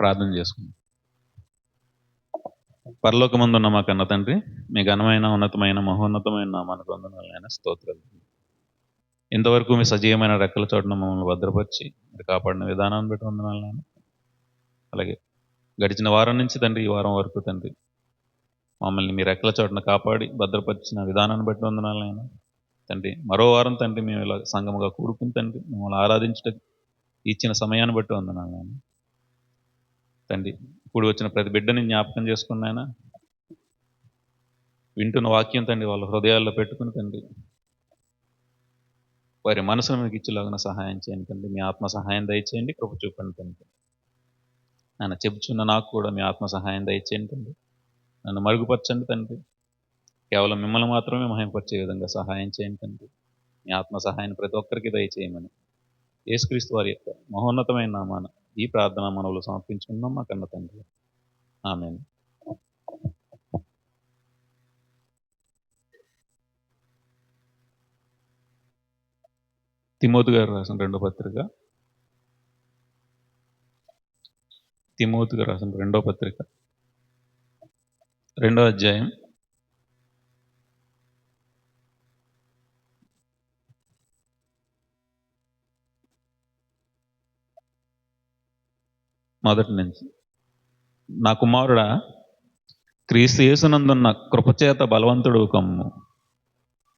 ప్రార్థన చేసుకుందాం. పరలోకమందున్న మా కన్న తండ్రి, మీ ఘనమైన ఉన్నతమైన మహోన్నతమైన నామానికి వందనాలైన స్తోత్రాలు. ఇంతవరకు మీ సజీవమైన రెక్కల చోటున మమ్మల్ని భద్రపరిచి మీరు కాపాడిన విధానాన్ని బట్టి వందనాలైనా. అలాగే గడిచిన వారం నుంచి తండ్రి ఈ వారం వరకు తండ్రి మమ్మల్ని మీ రెక్కల చోటున కాపాడి భద్రపరిచిన విధానాన్ని బట్టి వందనాలైనా. తండ్రి మరో వారం తండ్రి మేము ఇలా సంఘముగా కూడుకుని తండ్రి మిమ్మల్ని ఆరాధించడం ఇచ్చిన సమయాన్ని బట్టి వందనాలైనా. తండ్రి ఇప్పుడు వచ్చిన ప్రతి బిడ్డని జ్ఞాపకం చేసుకున్నాయన, వింటున్న వాక్యం తండ్రి వాళ్ళ హృదయాల్లో పెట్టుకుని తండ్రి వారి మనసును మీకు ఇచ్చేలాగా సహాయం చేయండి తండ్రి. మీ ఆత్మ సహాయం దయచేయండి, కృప చూపండి తండ్రి. నన్ను చెబుతున్న నాకు కూడా మీ ఆత్మ సహాయం దయచేయండి తండ్రి. నన్ను మరుగుపరచండి తండ్రి. కేవలం మిమ్మల్ని మాత్రమే మహిమపరిచే విధంగా సహాయం చేయండి తండ్రి. మీ ఆత్మ సహాయాన్ని ప్రతి ఒక్కరికి దయచేయమని యేసుక్రీస్తు వారి యొక్క మహోన్నతమైన నామాన ఈ ప్రార్థన మనవులు సమర్పించుకున్నాం మా కన్న తండ్రి. ఆమేన్. తిమోతి గారు రాసిన రెండో పత్రిక, తిమోతి గారు రాసిన రెండో పత్రిక 2వ అధ్యాయం 1 నుంచి. నా కుమారుడా, క్రీస్తు యేసునందున్న కృపచేత బలవంతుడు కమ్ము.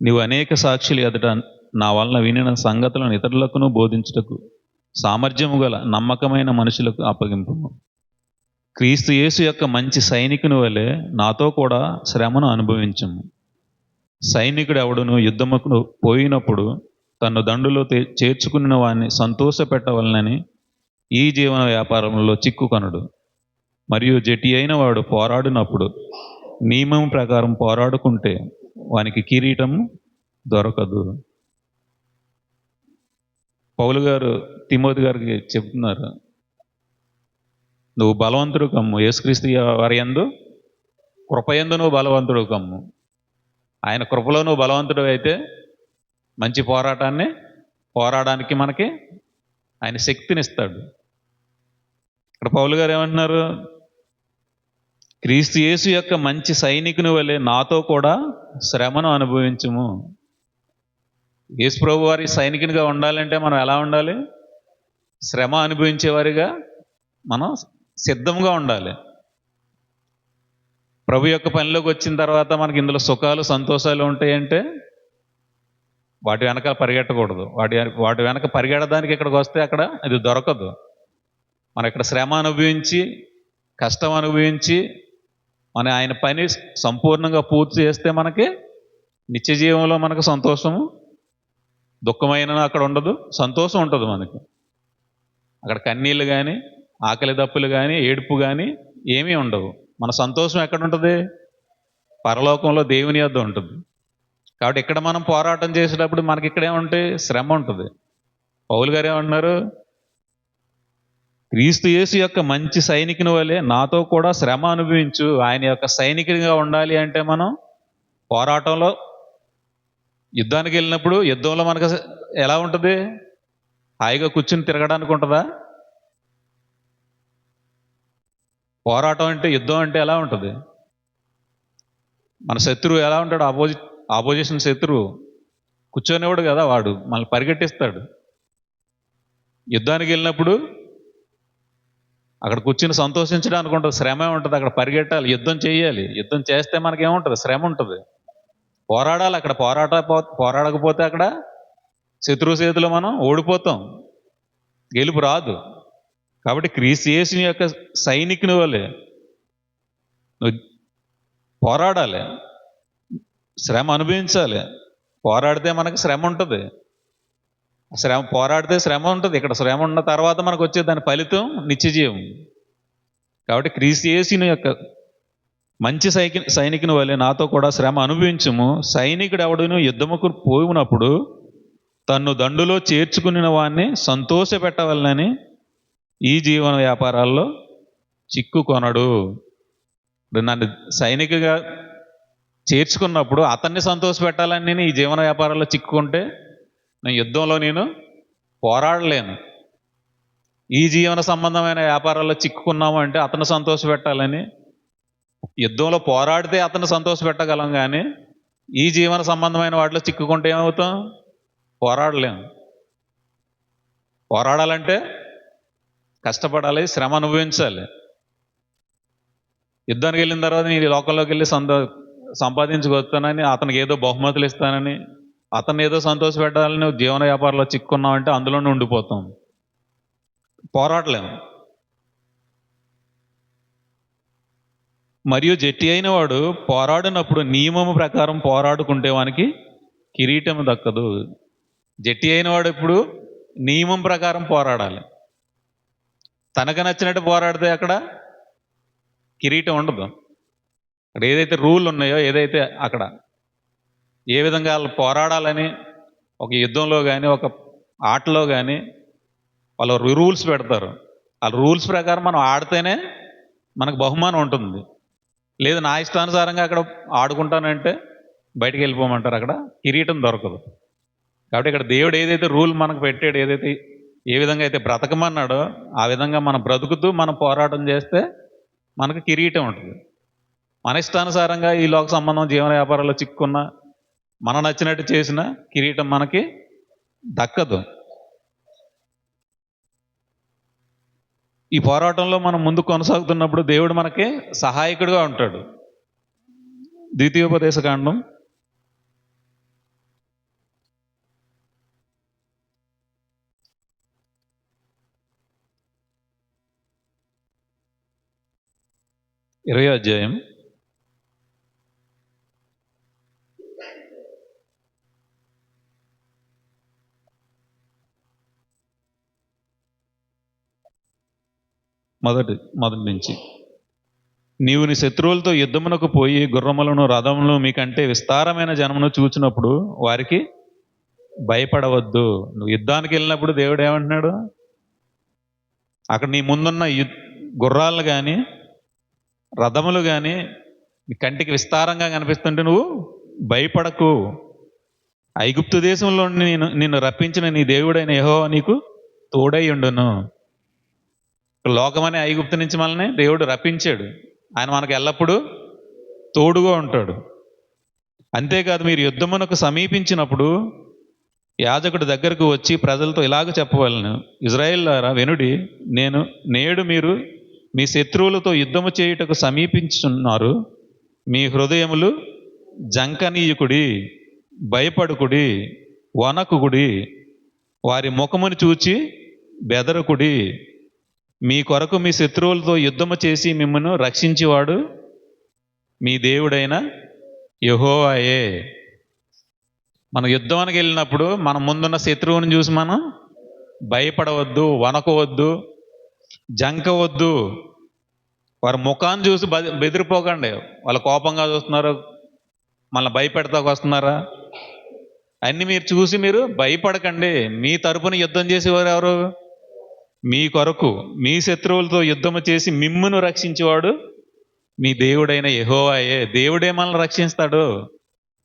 నీవు అనేక సాక్షులు ఎదుట నా వలన వినిన సంగతులను ఇతరులకును బోధించుటకు సామర్థ్యము గల నమ్మకమైన మనుషులకు అప్పగింపు. క్రీస్తు యేసు యొక్క మంచి సైనికుని వలె నాతో కూడా శ్రమను అనుభవించము. సైనికుడు ఎవడును యుద్ధముకు పోయినప్పుడు తను దండులో చేర్చుకున్న వాడిని సంతోష పెట్టవలనని ఈ జీవన వ్యాపారంలో చిక్కుకొనడు. మరియు జటి అయిన వాడు పోరాడినప్పుడు నియమం ప్రకారం పోరాడుకుంటే వానికి కిరీటం దొరకదు. పౌలు గారు తిమోతి గారికి చెప్తున్నారు, నువ్వు బలవంతుడు కమ్ము. యేసుక్రీస్తు వారి యందు కృపయందు నువ్వు బలవంతుడు కమ్ము. ఆయన కృపలో నువ్వు బలవంతుడు అయితే మంచి పోరాడడానికి మనకి ఆయన శక్తినిస్తాడు. ఇక్కడ పౌలు గారు ఏమంటున్నారు, క్రీస్తు యేసు యొక్క మంచి సైనికుని వలె నాతో కూడా శ్రమను అనుభవించుము. యేసు ప్రభు వారి సైనికునిగా ఉండాలంటే మనం ఎలా ఉండాలి? శ్రమ అనుభవించేవారిగా మనం సిద్ధంగా ఉండాలి. ప్రభు యొక్క పనిలోకి వచ్చిన తర్వాత మనకి ఇందులో సుఖాలు సంతోషాలు ఉంటాయంటే వాటి వెనక పరిగెట్టకూడదు. వాటి వెనక పరిగెడడానికి ఇక్కడికి వస్తే అక్కడ అది దొరకదు. మనం ఇక్కడ శ్రమ అనుభవించి కష్టం అనుభవించి మన ఆయన పని సంపూర్ణంగా పూర్తి చేస్తే మనకి నిత్య జీవంలో మనకు సంతోషము, దుఃఖమైన అక్కడ ఉండదు, సంతోషం ఉంటుంది మనకి. అక్కడ కన్నీళ్ళు కానీ ఆకలి దప్పులు కానీ ఏడుపు కానీ ఏమీ ఉండవు. మన సంతోషం ఎక్కడ ఉంటుంది? పరలోకంలో దేవుని యొద్ద ఉంటుంది. కాబట్టి ఇక్కడ మనం పోరాటం చేసేటప్పుడు మనకి ఇక్కడేముంటాయి? శ్రమ ఉంటుంది. పౌలు గారు ఏమంటున్నారు, క్రీస్తు యేసు యొక్క మంచి సైనికుని వలె నాతో కూడా శ్రమ అనుభవించు. ఆయన యొక్క సైనికునిగా ఉండాలి అంటే మనం పోరాటంలో యుద్ధానికి వెళ్ళినప్పుడు యుద్ధంలో మనకు ఎలా ఉంటుంది? హాయిగా కూర్చుని తిరగడానికి ఉంటుందా? పోరాటం అంటే యుద్ధం అంటే ఎలా ఉంటుంది? మన శత్రువు ఎలా ఉంటాడు? ఆపోజిషన్ శత్రువు కూర్చొనేవాడు కదా, వాడు మనల్ని పరిగెట్టిస్తాడు. యుద్ధానికి వెళ్ళినప్పుడు అక్కడ కూర్చుని సంతోషించడానికి ఉంటుంది, శ్రమ ఉంటుంది. అక్కడ పరిగెట్టాలి, యుద్ధం చేయాలి. యుద్ధం చేస్తే మనకేముంటుంది? శ్రమ ఉంటుంది. పోరాడాలి. అక్కడ పోరాడకపోతే అక్కడ శత్రువు చేతిలో మనం ఓడిపోతాం, గెలుపు రాదు. కాబట్టి క్రీస్తు యేసుని యొక్క సైనికుని వలె నువ్వు పోరాడాలి, శ్రమ అనుభవించాలి. పోరాడితే మనకు శ్రమ ఉంటుంది. పోరాడితే శ్రమ ఉంటుంది. ఇక్కడ శ్రమ ఉన్న తర్వాత మనకు వచ్చే దాని ఫలితం నిత్యజీవం. కాబట్టి క్రీస్తు యేసుని యొక్క మంచి సైనికుని వలె నాతో కూడా శ్రమ అనుభవించుము. సైనికుడు ఎవడును యుద్ధముకు పోయినప్పుడు తన్ను దండులో చేర్చుకుని వాడిని సంతోష పెట్టవలనని ఈ జీవన వ్యాపారాల్లో చిక్కుకొనడు. నన్ను సైనికుగా చేర్చుకున్నప్పుడు అతన్ని సంతోష పెట్టాలని నేను ఈ జీవన వ్యాపారాల్లో చిక్కుకుంటే నేను యుద్ధంలో పోరాడలేను. ఈ జీవన సంబంధమైన వ్యాపారాల్లో చిక్కుకున్నాము అంటే అతను సంతోషపెట్టాలని, యుద్ధంలో పోరాడితే అతను సంతోషపెట్టగలం, కానీ ఈ జీవన సంబంధమైన వాటిలో చిక్కుకుంటే ఏమవుతాం? పోరాడలేం. పోరాడాలంటే కష్టపడాలి, శ్రమ అనుభవించాలి. యుద్ధానికి వెళ్ళిన తర్వాత నేను లోకంలోకి వెళ్ళి సంపాదించుకొస్తానని, అతనికి ఏదో బహుమతులు ఇస్తానని, అతన్ని ఏదో సంతోష పెట్టాలని జీవన వ్యాపారంలో చిక్కున్నామంటే అందులోనే ఉండిపోతాం, పోరాడలేము. మరియు జట్టి అయిన వాడు పోరాడినప్పుడు నియమము ప్రకారం పోరాడుకుంటే వానికి కిరీటం దక్కదు. జట్టి అయిన వాడు ఇప్పుడు నియమం ప్రకారం పోరాడాలి. తనకు నచ్చినట్టు పోరాడితే అక్కడ కిరీటం ఉండదు. అక్కడ ఏదైతే రూల్ ఉన్నాయో, ఏదైతే అక్కడ ఏ విధంగా వాళ్ళు పోరాడాలని ఒక యుద్ధంలో కానీ ఒక ఆటలో కానీ వాళ్ళు రూల్స్ పెడతారు. ఆ రూల్స్ ప్రకారం మనం ఆడితేనే మనకు బహుమానం ఉంటుంది. లేదు నా ఇష్టానుసారంగా అక్కడ ఆడుకుంటానంటే బయటికి వెళ్ళిపోమంటారు, అక్కడ కిరీటం దొరకదు. కాబట్టి ఇక్కడ దేవుడు ఏదైతే రూల్ మనకు పెట్టాడు, ఏదైతే ఏ విధంగా అయితే బ్రతకమన్నాడో ఆ విధంగా మనం బ్రతుకుతూ మనం పోరాటం చేస్తే మనకు కిరీటం ఉంటుంది. మన ఇష్టానుసారంగా ఈ లోక సంబంధం జీవన వ్యాపారాల్లో చిక్కున్న మన నచ్చినట్టు చేసిన కిరీటం మనకి దక్కదు. ఈ పోరాటంలో మనం ముందు కొనసాగుతున్నప్పుడు దేవుడు మనకి సహాయకుడిగా ఉంటాడు. ద్వితీయోపదేశకాండం 20వ అధ్యాయం 1 నుంచి. నీవు నీ శత్రువులతో యుద్ధమునకు పోయి గుర్రములను రథములను మీకంటే విస్తారమైన జనమును చూచినప్పుడు వారికి భయపడవద్దు. నువ్వు యుద్ధానికి వెళ్ళినప్పుడు దేవుడు ఏమంటున్నాడు? అక్కడ నీ ముందున్న గుర్రాలు కానీ రథములు కానీ నీ కంటికి విస్తారంగా కనిపిస్తుంటే నువ్వు భయపడకు. ఐగుప్తు దేశంలో నిన్ను రప్పించిన నీ దేవుడైన యెహోవా నీకు తోడై ఉండును. లోకమనే ఐగుప్తు నుంచి మనల్ని దేవుడు రప్పించాడు. ఆయన మనకు ఎల్లప్పుడూ తోడుగా ఉంటాడు. అంతేకాదు, మీరు యుద్ధమునకు సమీపించినప్పుడు యాజకుడి దగ్గరకు వచ్చి ప్రజలతో ఇలాగ చెప్పవలను, ఇజ్రాయేలులారా వినుడి, నేడు మీరు మీ శత్రువులతో యుద్ధము చేయుటకు సమీపించున్నారు. మీ హృదయములు జంకనీయుకుడి, భయపడుకుడి, వనకుడి, వారి ముఖమును చూచి బెదరకుడి. మీ కొరకు మీ శత్రువులతో యుద్ధము చేసి మిమ్మల్ని రక్షించేవాడు మీ దేవుడైన యెహోవాయే. మనం యుద్ధానికి వెళ్ళినప్పుడు మన ముందున్న శత్రువుని చూసి మనం భయపడవద్దు, వనకవద్దు, జంకవద్దు. వారి ముఖాన్ని చూసి బెదిరిపోకండి. వాళ్ళు కోపంగా చూస్తున్నారు, మళ్ళీ భయపెడతాకు వస్తున్నారా, అన్ని మీరు చూసి మీరు భయపడకండి. మీ తరపున యుద్ధం చేసేవారు ఎవరు? మీ కొరకు మీ శత్రువులతో యుద్ధము చేసి మిమ్మును రక్షించేవాడు మీ దేవుడైన యెహోవాయే. దేవుడే మనల్ని రక్షిస్తాడు.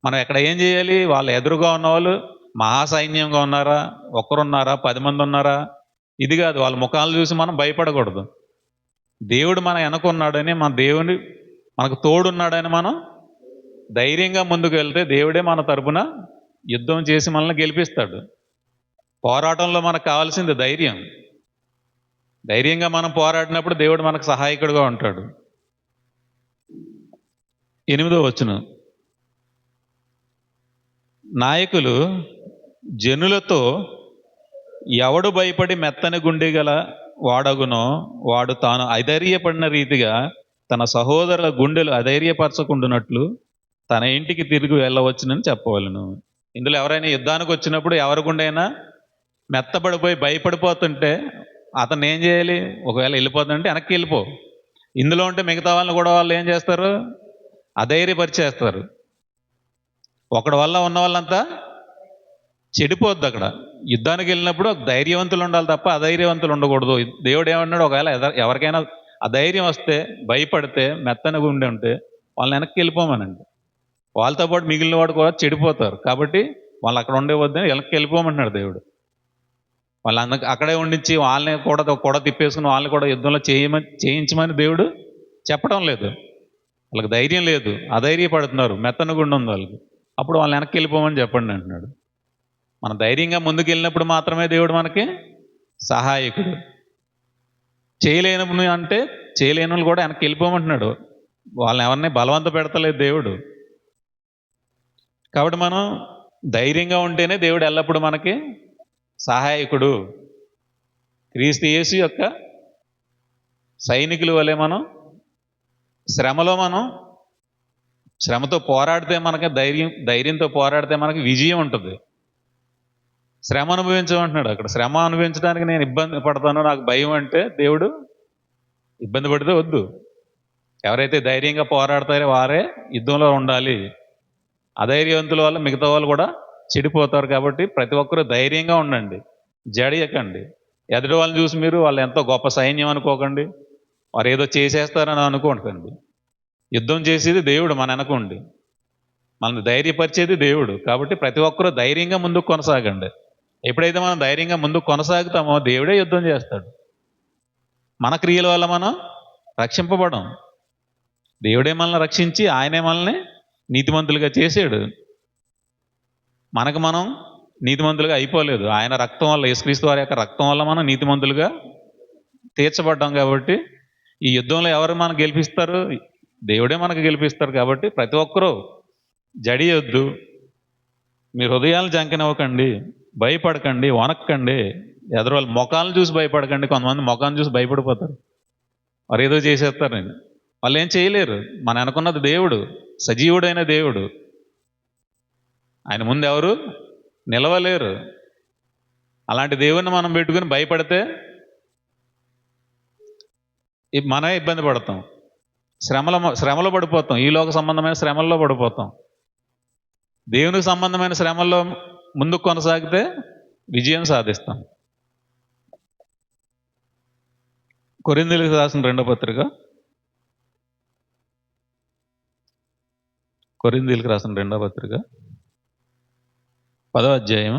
మనం ఎక్కడ ఏం చేయాలి? వాళ్ళు ఎదురుగా ఉన్నవాళ్ళు మహాసైన్యంగా ఉన్నారా, ఒక్కరున్నారా, 10 మంది ఉన్నారా, ఇది కాదు. వాళ్ళ ముఖాలు చూసి మనం భయపడకూడదు. దేవుడు మన వెనకున్నాడని, మన దేవుని మనకు తోడున్నాడని మనం ధైర్యంగా ముందుకు వెళ్తే దేవుడే మన తరపున యుద్ధం చేసి మనల్ని గెలిపిస్తాడు. పోరాటంలో మనకు కావాల్సింది ధైర్యం. ధైర్యంగా మనం పోరాడినప్పుడు దేవుడు మనకు సహాయకుడిగా ఉంటాడు. 8వ వచనం, నాయకులు జనులతో ఎవడు భయపడి మెత్తని గుండె గల వాడగునో వాడు తాను అధైర్యపడిన రీతిగా తన సహోదరుల గుండెలు అధైర్యపరచకుండానట్లు తన ఇంటికి తిరిగి వెళ్ళవచ్చునని చెప్పవలను. ఇందులో ఎవరైనా యుద్ధానికి వచ్చినప్పుడు ఎవరి గుండెైనా మెత్తబడిపోయి భయపడిపోతుంటే అతను ఏం చేయాలి? ఒకవేళ వెళ్ళిపోతుందంటే వెనక్కి వెళ్ళిపో. ఇందులో ఉంటే మిగతా వాళ్ళని కూడా వాళ్ళు ఏం చేస్తారు? అధైర్యపరిచేస్తారు. ఒకడి వల్ల ఉన్న వాళ్ళంతా చెడిపోద్ది. అక్కడ యుద్ధానికి వెళ్ళినప్పుడు ధైర్యవంతులు ఉండాలి తప్ప అధైర్యవంతులు ఉండకూడదు. దేవుడు ఏమన్నాడు? ఒకవేళ ఎవరికైనా అధైర్యం వస్తే, భయపడితే, మెత్తనగా ఉండి ఉంటే వాళ్ళని వెనక్కి వెళ్ళిపోమనండి. వాళ్ళతో పాటు మిగిలిన వాడు కూడా చెడిపోతారు. కాబట్టి వాళ్ళు అక్కడ ఉండేవద్దని వెనక్కి వెళ్ళిపోమంటున్నాడు దేవుడు. వాళ్ళందరికి అక్కడే ఉండించి వాళ్ళని కూడా తిప్పేసుకుని వాళ్ళని కూడా యుద్ధంలో చేయించమని దేవుడు చెప్పడం లేదు. వాళ్ళకి ధైర్యం లేదు, అధైర్యపడుతున్నారు, మెత్తన గుండె ఉంది వాళ్ళకి. అప్పుడు వాళ్ళని వెనక్కి వెళ్ళిపోమని చెప్పండి అంటున్నాడు. మనం ధైర్యంగా ముందుకు వెళ్ళినప్పుడు మాత్రమే దేవుడు మనకి సహాయకుడు. చేయలేనప్పుడు అంటే చేయలేని వాళ్ళు కూడా వెనక్కి వెళ్ళిపోమంటున్నాడు. వాళ్ళని ఎవరిని బలవంత పెడతలేదు దేవుడు. కాబట్టి మనం ధైర్యంగా ఉంటేనే దేవుడు ఎల్లప్పుడూ మనకి సహాయకుడు. క్రీస్తు యేసు యొక్క సైనికుల వలె మనం శ్రమతో పోరాడితే మనకి ధైర్యంతో పోరాడితే మనకి విజయం ఉంటుంది. శ్రమ అనుభవించమంటున్నాడు అక్కడ. శ్రమ అనుభవించడానికి నేను ఇబ్బంది పడతాను, నాకు భయం అంటే దేవుడు ఇబ్బంది పడితే వద్దు. ఎవరైతే ధైర్యంగా పోరాడతారో వారే యుద్ధంలో ఉండాలి. అధైర్యవంతుల వల్ల మిగతా వాళ్ళు కూడా చెడిపోతారు. కాబట్టి ప్రతి ఒక్కరూ ధైర్యంగా ఉండండి, జడియకండి. ఎదుటి వాళ్ళని చూసి మీరు వాళ్ళు ఎంతో గొప్ప సైన్యం అనుకోకండి, వారు ఏదో చేసేస్తారని అనుకోకండి. యుద్ధం చేసేది దేవుడు మన వెనకుండి, మనల్ని ధైర్యపరిచేది దేవుడు. కాబట్టి ప్రతి ఒక్కరూ ధైర్యంగా ముందుకు కొనసాగండి. ఎప్పుడైతే మనం ధైర్యంగా ముందుకు కొనసాగుతామో దేవుడే యుద్ధం చేస్తాడు. మన క్రియల వల్ల మనం రక్షింపబడం. దేవుడే మనల్ని రక్షించి ఆయనే మనల్ని నీతిమంతులుగా చేసాడు. మనం నీతిమంతులుగా అయిపోలేదు. ఆయన రక్తం వల్ల, యేసుక్రీస్తు వారి యొక్క రక్తం వల్ల మనం నీతిమంతులుగా తీర్చబడ్డాం. కాబట్టి ఈ యుద్ధంలో ఎవరు మనకు గెలిపిస్తారు? దేవుడే మనకు గెలిపిస్తారు. కాబట్టి ప్రతి ఒక్కరూ జడియొద్దు, మీ హృదయాలు జంకనివ్వకండి, భయపడకండి, వనక్కండి. ఎదురు ముఖాలను చూసి భయపడకండి. కొంతమంది ముఖాన్ని చూసి భయపడిపోతారు, వారు ఏదో చేసేస్తారు. నేను వాళ్ళు ఏం చేయలేరు. మన అనుకున్నది దేవుడు, సజీవుడైన దేవుడు. ఆయన ముందు ఎవరు నిలవలేరు. అలాంటి దేవుణ్ణి మనం పెట్టుకుని భయపడితే మనమే ఇబ్బంది పడతాం, శ్రమలో పడిపోతాం. ఈ లోక సంబంధమైన శ్రమల్లో పడిపోతాం. దేవునికి సంబంధమైన శ్రమల్లో ముందుకు కొనసాగితే విజయం సాధిస్తాం. కొరింథీయులకు రాసిన రెండో పత్రిక, కొరింథీయులకు రాసిన రెండో పత్రిక 10వ అధ్యాయం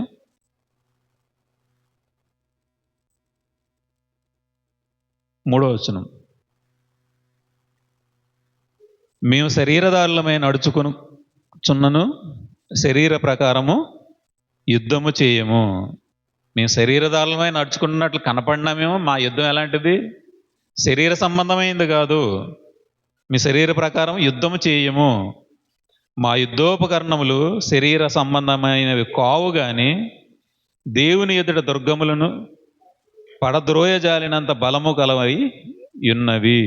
3వ వచనం. మేము శరీరదారులమై నడుచుకొనుచున్నను శరీర ప్రకారము యుద్ధము చేయము. మేము శరీరదారులమై నడుచుకున్నట్లు కనపడినామేమో, మా యుద్ధం ఎలాంటిది? శరీర సంబంధమైంది కాదు. మీ శరీర ప్రకారం యుద్ధము చేయము. మా యుద్ధోపకరణములు శరీర సంబంధమైనవి కావు గాని దేవుని ఎదుట దుర్గములను పడద్రోయజాలినంత బలము కలవై ఉన్నవి.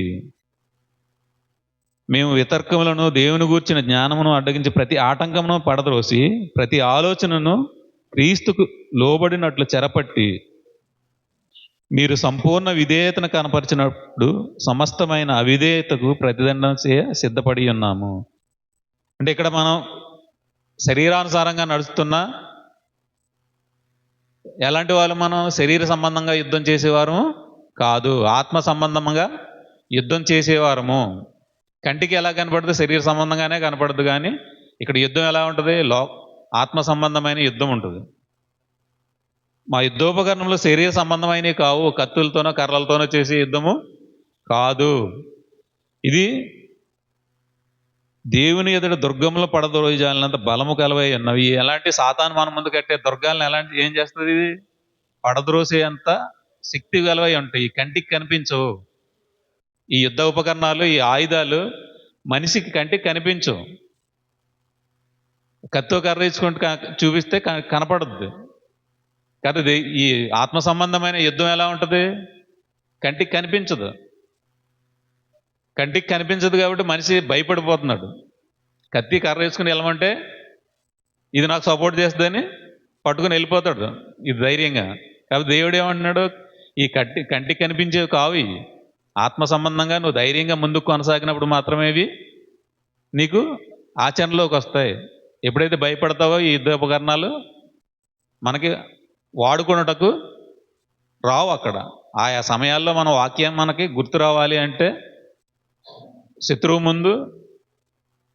మేము వితర్కములను, దేవుని గూర్చిన జ్ఞానమును అడ్డగించి ప్రతి ఆటంకమును పడద్రోసి ప్రతి ఆలోచనను క్రీస్తుకు లోబడినట్లు చెరపట్టి మీరు సంపూర్ణ విధేయతను కనపరిచినప్పుడు సమస్తమైన అవిధేయతకు ప్రతిదండన సిద్ధపడి ఉన్నాము. అంటే ఇక్కడ మనం శరీరానుసారంగా నడుస్తున్నా ఎలాంటి వాళ్ళు? మనం శరీర సంబంధంగా యుద్ధం చేసేవారు కాదు, ఆత్మ సంబంధంగా యుద్ధం చేసేవారము. కంటికి ఎలా కనపడుతుంది? శరీర సంబంధంగానే కనపడదు. కానీ ఇక్కడ యుద్ధం ఎలా ఉంటుంది? ఆత్మ సంబంధమైన యుద్ధం ఉంటుంది. మా యుద్ధోపకరణంలో శరీర సంబంధమైనవి కావు, కత్తులతోనో కర్రలతోనో చేసే యుద్ధము కాదు. ఇది దేవుని ఎదుట దుర్గంలో పడద్రోయజాలినంత బలము కలవై ఉన్నవి. ఎలాంటి సాతాను మన ముందు కట్టే దుర్గాలను ఏం చేస్తుంది? ఇది పడద్రోసే అంత శక్తి కలవై ఉంటాయి. కంటికి కనిపించవు. ఈ యుద్ధ ఉపకరణాలు, ఈ ఆయుధాలు మనిషికి కంటికి కనిపించవు. కత్తో కర్ర ఇచ్చుకుంటూ చూపిస్తే కనపడుద్ది కదా. ఈ ఆత్మ సంబంధమైన యుద్ధం ఎలా ఉంటుంది? కంటికి కనిపించదు. కంటికి కనిపించదు కాబట్టి మనిషి భయపడిపోతున్నాడు. కత్తి కర్ర వేసుకుని వెళ్ళమంటే ఇది నాకు సపోర్ట్ చేస్తుందని పట్టుకుని వెళ్ళిపోతాడు ఇది ధైర్యంగా. కాబట్టి దేవుడు ఏమంటున్నాడు? ఈ కంటికి కనిపించేవి కావు ఇవి. ఆత్మ సంబంధంగా నువ్వు ధైర్యంగా ముందుకు కొనసాగినప్పుడు మాత్రమే ఇవి నీకు ఆచరణలోకి వస్తాయి. ఎప్పుడైతే భయపడతావో ఈ యుద్ధ ఉపకరణాలు మనకి వాడుకున్నటకు రావు. అక్కడ ఆయా సమయాల్లో మన వాక్యం మనకి గుర్తు రావాలి అంటే శత్రువు ముందు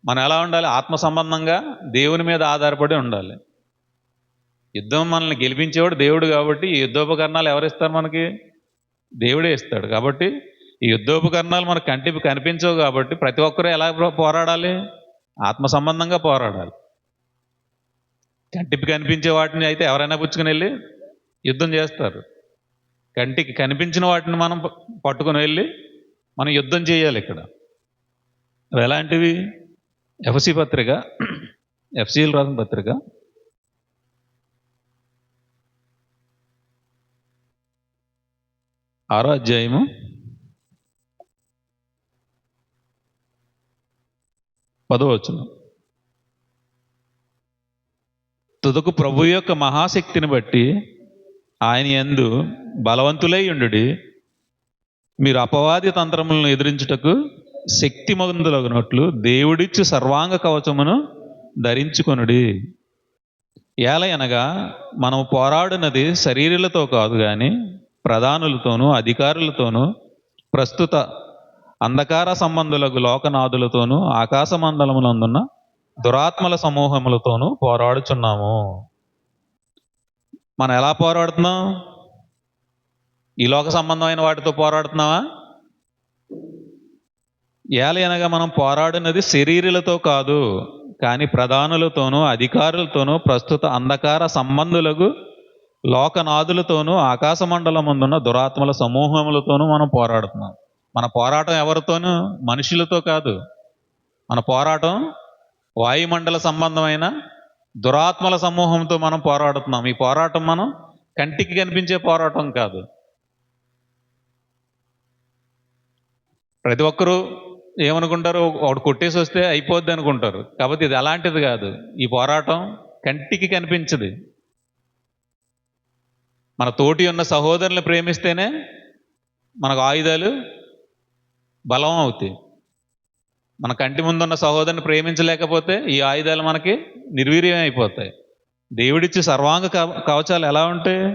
మనం ఎలా ఉండాలి? ఆత్మ సంబంధంగా దేవుని మీద ఆధారపడి ఉండాలి. యుద్ధం మనల్ని గెలిపించేవాడు దేవుడు కాబట్టి ఈ యుద్ధోపకరణాలు ఎవరిస్తారు మనకి? దేవుడే ఇస్తాడు. కాబట్టి ఈ యుద్ధోపకరణాలు మనకు కంటికి కనిపించవు కాబట్టి ప్రతి ఒక్కరూ ఎలా పోరాడాలి? ఆత్మ సంబంధంగా పోరాడాలి. కంటికి కనిపించే వాటిని అయితే ఎవరైనా పుచ్చుకుని వెళ్ళి యుద్ధం చేస్తారు. కంటికి కనిపించిన వాటిని మనం పట్టుకుని వెళ్ళి మనం యుద్ధం చేయాలి. ఇక్కడ అవి ఎలాంటివి? ఎఫ్ఎస్సి పత్రిక, ఎఫ్ఎస్సీలు రాసిన పత్రిక 6వ అధ్యాయము 10వ వచనం. తుదకు ప్రభు యొక్క మహాశక్తిని బట్టి ఆయన యందు బలవంతులై ఉండుడి, మీరు అపవాది తంత్రములను ఎదిరించుటకు శక్తిమంతులగునట్లు దేవుడిచ్చు సర్వాంగ కవచమును ధరించుకొనుడి. ఏలయనగా మనము పోరాడినది శరీరులతో కాదు కానీ ప్రధానులతోనూ అధికారులతోనూ ప్రస్తుత అంధకార సంబంధులకు లోకనాథులతోనూ ఆకాశ మండలములందున్న దురాత్మల సమూహములతోనూ పోరాడుచున్నాము. మనం ఎలా పోరాడుతున్నాం? ఈ లోక సంబంధమైన వాటితో పోరాడుతున్నావా? ఏలయనగా మనం పోరాడినది శరీరులతో కాదు కానీ ప్రధానులతోనూ అధికారులతోనూ ప్రస్తుత అంధకార సంబంధులకు లోకనాథులతోనూ ఆకాశ మండలముందున్న దురాత్మల సమూహములతోనూ మనం పోరాడుతున్నాం. మన పోరాటం ఎవరితోనూ? మనుషులతో కాదు. మన పోరాటం వాయుమండల సంబంధమైన దురాత్మల సమూహంతో మనం పోరాడుతున్నాం. ఈ పోరాటం మనం కంటికి కనిపించే పోరాటం కాదు. ప్రతి ఒక్కరూ ఏమనుకుంటారు? ఒకటి కొట్టేసి వస్తే అయిపోద్ది అనుకుంటారు. కాబట్టి ఇది అలాంటిది కాదు. ఈ పోరాటం కంటికి కనిపించదు. మన తోటి ఉన్న సహోదరులను ప్రేమిస్తేనే మనకు ఆయుధాలు బలం అవుతాయి. మన కంటి ముందున్న సహోదరుని ప్రేమించలేకపోతే ఈ ఆయుధాలు మనకి నిర్వీర్యం అయిపోతాయి. దేవుడిచ్చి సర్వాంగ కవచాలు ఎలా ఉంటాయి?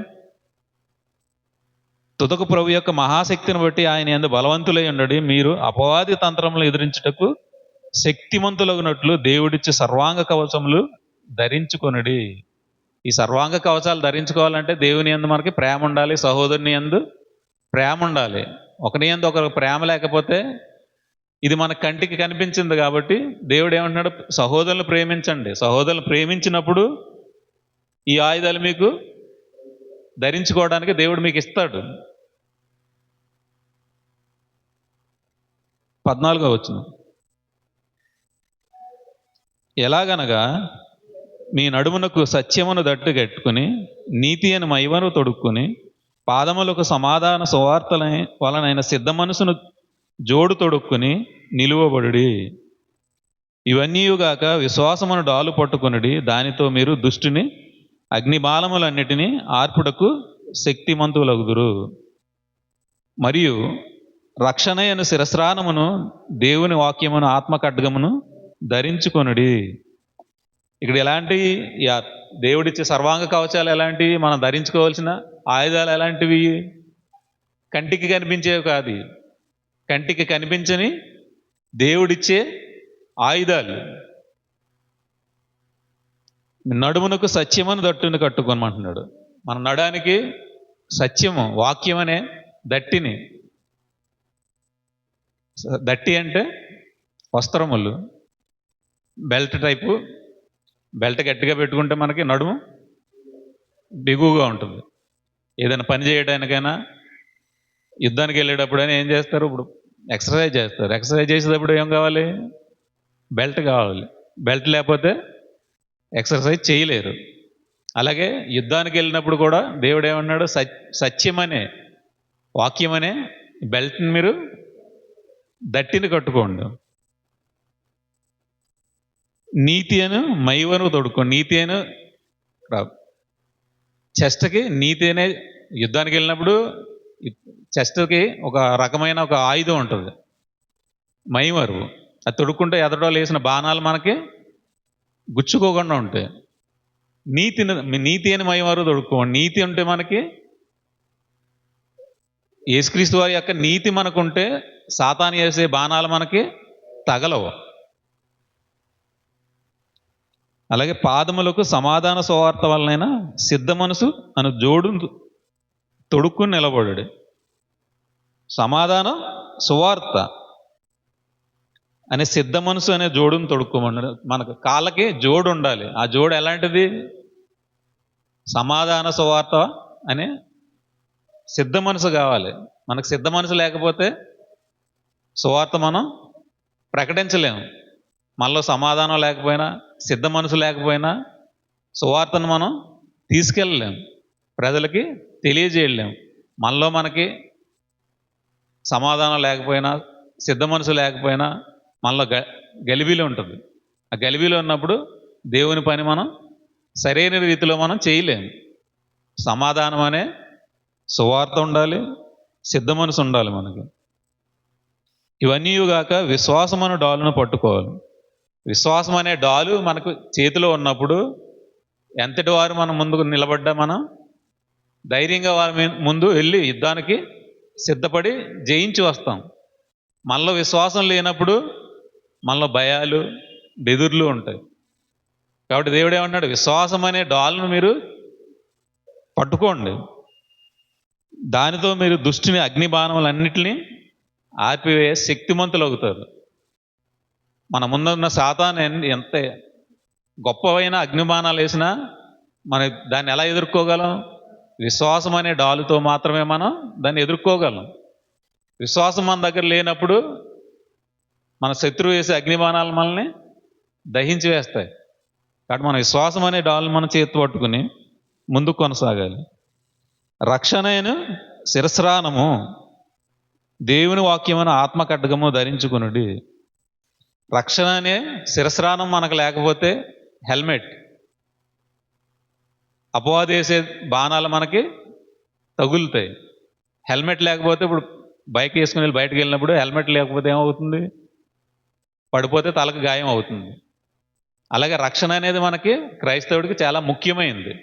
తుదకు ప్రభు యొక్క మహాశక్తిని బట్టి ఆయన యందు బలవంతులై ఉండడి, మీరు అపవాది తంత్రములు ఎదిరించుటకు శక్తిమంతులగునట్లు దేవుడిచ్చి సర్వాంగ కవచములు ధరించుకొనుడి. ఈ సర్వాంగ కవచాలు ధరించుకోవాలంటే దేవుని యందు మనకి ప్రేమ ఉండాలి, సహోదరుని యందు ప్రేమ ఉండాలి. ఒకని యందు ఒకరు ప్రేమ లేకపోతే ఇది మన కంటికి కనిపించింది కాబట్టి దేవుడు ఏమంటున్నాడు? సహోదరులను ప్రేమించండి. సహోదరులను ప్రేమించినప్పుడు ఈ ఆయుధాలు మీకు ధరించుకోవడానికి దేవుడు మీకు ఇస్తాడు. 14వ వచనం. ఎలాగనగా మీ నడుమునకు సత్యమును దట్టు కట్టుకుని నీతి అని మైవను తొడుక్కుని పాదములకు సమాధాన సువార్తల వలనైన సిద్ధ మనసును జోడు తొడుక్కుని నిలువబడుడి. ఇవన్నీయుగాక విశ్వాసమును డాలు పట్టుకొనుడి, దానితో మీరు దుష్టుని అగ్నిబాలములన్నిటినీ ఆర్పుటకు శక్తిమంతులగుదురు. మరియు రక్షణ అను శిరస్రానమును దేవుని వాక్యమును ఆత్మ ఖడ్గమును ధరించుకొనుడి. ఇక్కడ ఎలాంటి దేవుడిచ్చే సర్వాంగ కవచాలు ఎలాంటివి? మనం ధరించుకోవాల్సిన ఆయుధాలు ఎలాంటివి? కంటికి కనిపించేవి కాదు. కంటికి కనిపించని దేవుడిచ్చే ఆయుధాలు. నడుమునకు సత్యమని దట్టుని కట్టుకోమంటున్నాడు. మన నడానికి సత్యము, వాక్యం అనే దట్టిని. దట్టి అంటే వస్త్రములు, బెల్ట్ టైపు. బెల్ట్ గట్టిగా పెట్టుకుంటే మనకి నడుము బిగువుగా ఉంటుంది. ఏదైనా పని చేయడానికైనా, యుద్ధానికి వెళ్ళేటప్పుడైనా ఏం చేస్తారు? ఇప్పుడు ఎక్సర్సైజ్ చేస్తారు. ఎక్సర్సైజ్ చేసేటప్పుడు ఏం కావాలి? బెల్ట్ కావాలి. బెల్ట్ లేకపోతే ఎక్సర్సైజ్ చేయలేరు. అలాగే యుద్ధానికి వెళ్ళినప్పుడు కూడా దేవుడు ఏమన్నాడు? సత్యమనే వాక్యమనే బెల్ట్ని మీరు దట్టిని కట్టుకోండి. నీతి అను మైవను తొడుక్కోండి. నీతి అను చెస్ట్కి నీతి అనే, యుద్ధానికి వెళ్ళినప్పుడు చెస్ట్కి ఒక రకమైన ఒక ఆయుధం ఉంటుంది, మైమరు. అది తొడుక్కుంటే ఎదడోళ్ళు వేసిన బాణాలు మనకి గుచ్చుకోకుండా ఉంటాయి. నీతి అని మైమరు తొడుక్కోండి. నీతి ఉంటే మనకి యేసుక్రీస్తు వారి యొక్క నీతి మనకుంటే సాతాను వేసే బాణాలు మనకి తగలవు. అలాగే పాదములకు సమాధాన సువార్త వలనైనా సిద్ధ మనసు అను జోడు తొడుక్కుని నిలబడాడు. సమాధానం సువార్త అనే సిద్ధ మనసు అనే జోడును తొడుక్కోమన్నాడు. మనకు కాళ్ళకి జోడు ఉండాలి. ఆ జోడు ఎలాంటిది? సమాధాన సువార్త అనే సిద్ధ మనసు కావాలి. మనకు సిద్ధ మనసు లేకపోతే సువార్త మనం ప్రకటించలేము. మనలో సమాధానం లేకపోయినా, సిద్ధ మనసు లేకపోయినా సువార్తను మనం తీసుకెళ్ళలేము, ప్రజలకి తెలియజేయలేము. మనలో మనకి సమాధానం లేకపోయినా, సిద్ధ మనసు లేకపోయినా మనలో గలిబిలి ఉంటుంది. ఆ గలిబిలి ఉన్నప్పుడు దేవుని పని మనం సరైన రీతిలో మనం చేయలేము. సమాధానం అనే సువార్త ఉండాలి, సిద్ధ మనసు ఉండాలి మనకి. ఇవన్నీ కాక విశ్వాసం అనే డాలును పట్టుకోవాలి. విశ్వాసం అనే డాలు మనకు చేతిలో ఉన్నప్పుడు ఎంతటి వారు మనం ముందుకు నిలబడ్డా మనం ధైర్యంగా వారి ముందు వెళ్ళి యుద్ధానికి సిద్ధపడి జయించి వస్తాం. మనలో విశ్వాసం లేనప్పుడు మనలో భయాలు, బెదుర్లు ఉంటాయి. కాబట్టి దేవుడు ఏమన్నాడు? విశ్వాసం అనే డాల్ను మీరు పట్టుకోండి. దానితో మీరు దుష్టుని అగ్ని బాణములన్నిటినీ ఆర్పివేయ శక్తిమంతులు అవుతారు. మన ముందున్న సాతాను ఎంత గొప్పవైన అగ్నిబాణాలు వేసినా మనం దాన్ని ఎలా ఎదుర్కోగలం? విశ్వాసం అనే డాలుతో మాత్రమే మనం దాన్ని ఎదుర్కోగలం. విశ్వాసం మన దగ్గర లేనప్పుడు మన శత్రువు వేసే అగ్నిబాణాలు మనల్ని దహించి వేస్తాయి. కాబట్టి మన విశ్వాసం అనే డాలు మన చేతి పట్టుకుని ముందుకు కొనసాగాలి. రక్షణను శిరస్రానము దేవుని వాక్యమైన ఆత్మ ఖడ్గము ధరించుకునుడి. రక్షణ అనే శిరస్రానం మనకు లేకపోతే హెల్మెట్, అపవాదేసే బాణాలు మనకి తగులుతాయి. హెల్మెట్ లేకపోతే ఇప్పుడు బైక్ వేసుకుని వెళ్ళి బయటకు వెళ్ళినప్పుడు హెల్మెట్ లేకపోతే ఏమవుతుంది? పడిపోతే తలకు గాయం అవుతుంది. అలాగే రక్షణ అనేది మనకి క్రైస్తవుడికి చాలా ముఖ్యమైనది.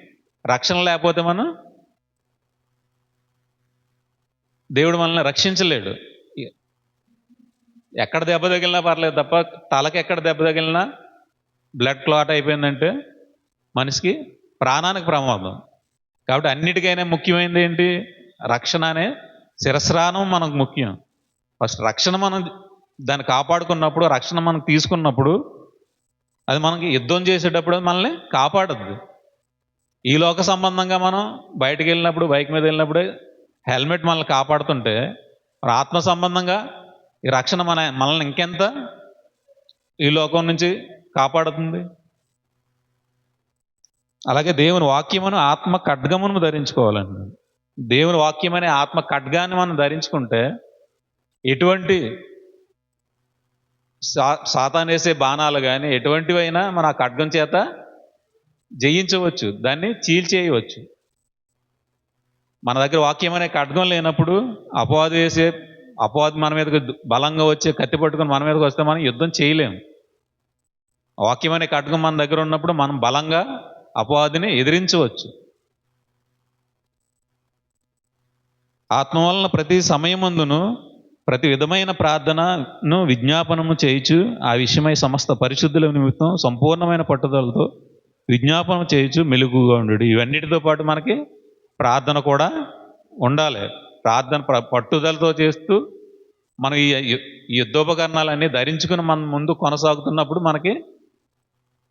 రక్షణ లేకపోతే మనం దేవుడు మనల్ని రక్షించలేడు. ఎక్కడ దెబ్బ తగిలినా పర్లేదు తప్ప తలకి ఎక్కడ దెబ్బ తగిలినా బ్లడ్ క్లాట్ అయిపోయిందంటే మనిషికి ప్రాణానికి ప్రమాదం. కాబట్టి అన్నిటికైనా ముఖ్యమైనది ఏంటి? రక్షణ అనే శిరస్రానం మనకు ముఖ్యం. ఫస్ట్ రక్షణ మనం దాన్ని కాపాడుకున్నప్పుడు, రక్షణ మనం తీసుకున్నప్పుడు అది మనకి యుద్ధం చేసేటప్పుడు మనల్ని కాపాడద్దు. ఈ లోక సంబంధంగా మనం బయటకు వెళ్ళినప్పుడు, బైక్ మీద వెళ్ళినప్పుడు హెల్మెట్ మనల్ని కాపాడుతుంటే మరి ఆత్మ సంబంధంగా ఈ రక్షణ మనల్ని ఇంకెంత ఈ లోకం నుంచి కాపాడుతుంది. అలాగే దేవుని వాక్యమును ఆత్మ ఖడ్గమును ధరించుకోవాలండి. దేవుని వాక్యమనే ఆత్మ ఖడ్గాన్ని మనం ధరించుకుంటే ఎటువంటి సాతానేసే బాణాలు కానీ ఎటువంటివైనా మన ఆ ఖడ్గం చేత జయించవచ్చు, దాన్ని చీల్చేయవచ్చు. మన దగ్గర వాక్యం అనే ఖడ్గం లేనప్పుడు అపవాది మన మీదకి బలంగా వచ్చే కత్తి పట్టుకొని మన మీదకి వస్తే మనం యుద్ధం చేయలేము. వాక్యం అనే ఖడ్గం మన దగ్గర ఉన్నప్పుడు మనం బలంగా అపవాదిని ఎదిరించవచ్చు. ఆత్మ వలన ప్రతి సమయమందును ప్రతి విధమైన ప్రార్థనను విజ్ఞాపనము చేయుచు ఆ విషయమై సమస్త పరిశుద్ధుల నిమిత్తం సంపూర్ణమైన పట్టుదలతో విజ్ఞాపనం చేయుచు మెలుగుగా ఉండు. ఇవన్నిటితో పాటు మనకి ప్రార్థన కూడా ఉండాలి. ప్రార్థన పట్టుదలతో చేస్తూ మనం ఈ యుద్ధోపకరణాలన్నీ ధరించుకుని మనం ముందు కొనసాగుతున్నప్పుడు మనకి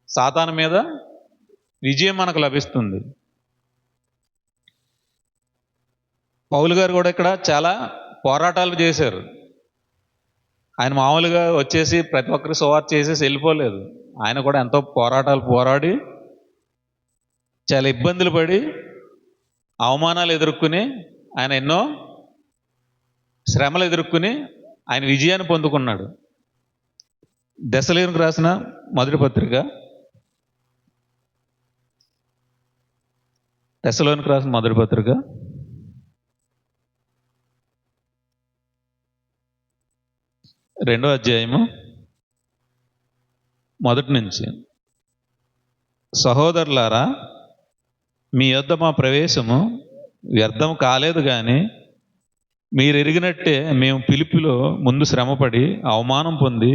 సాతాను మీద విజయం మనకు లభిస్తుంది. పౌలు గారు కూడా ఇక్కడ చాలా పోరాటాలు చేశారు. ఆయన మామూలుగా వచ్చేసి ప్రతి ఒక్కరి సువార్త చేసేసి వెళ్ళిపోలేదు. ఆయన కూడా ఎంతో పోరాటాలు పోరాడి చాలా ఇబ్బందులు పడి అవమానాలు ఎదుర్కొని ఆయన ఎన్నో శ్రమలు ఎదుర్కొని ఆయన విజయాన్ని పొందుకున్నాడు. దెస్సలోనికీయులకు రాసిన మొదటి పత్రిక, దెస్సలోనికీయులకు రాసిన మొదటి పత్రిక 2వ అధ్యాయము 1 నుంచి. సహోదరులారా, మీ యొద్ద మా ప్రవేశము వ్యర్థం కాలేదు కానీ మీరు ఎరిగినట్టే మేము ఫిలిప్పీలో ముందు శ్రమపడి అవమానం పొంది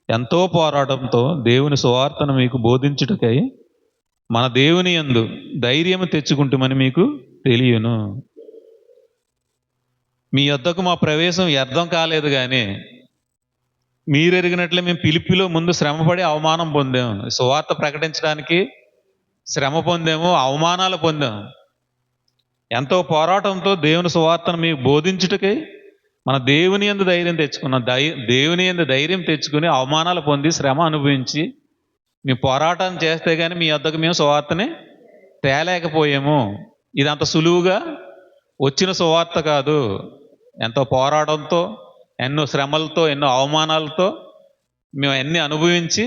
ఎంతో పోరాటంతో దేవుని సువార్తను మీకు బోధించుటకై మన దేవుని యందు ధైర్యము తెచ్చుకుంటామని మీకు తెలియను. మీ యొద్దకు మా ప్రవేశం వ్యర్థం కాలేదు, కానీ మీరెరిగినట్లే మేము పిలిపిలో ముందు శ్రమపడి అవమానం పొందాము. సువార్త ప్రకటించడానికి శ్రమ పొందాము, అవమానాలు పొందాము. ఎంతో పోరాటంతో దేవుని సువార్తను మీకు బోధించుటకై మన దేవుని యందు ధైర్యం తెచ్చుకున్నాం. దేవుని యందు ధైర్యం తెచ్చుకుని అవమానాలు పొంది శ్రమ అనుభవించి మీ పోరాటం చేస్తే కానీ మీ వద్దకు మేము సువార్తని తేలేకపోయాము. ఇది అంత సులువుగా వచ్చిన సువార్త కాదు. ఎంతో పోరాటంతో, ఎన్నో శ్రమలతో, ఎన్నో అవమానాలతో మేము అన్ని అనుభవించి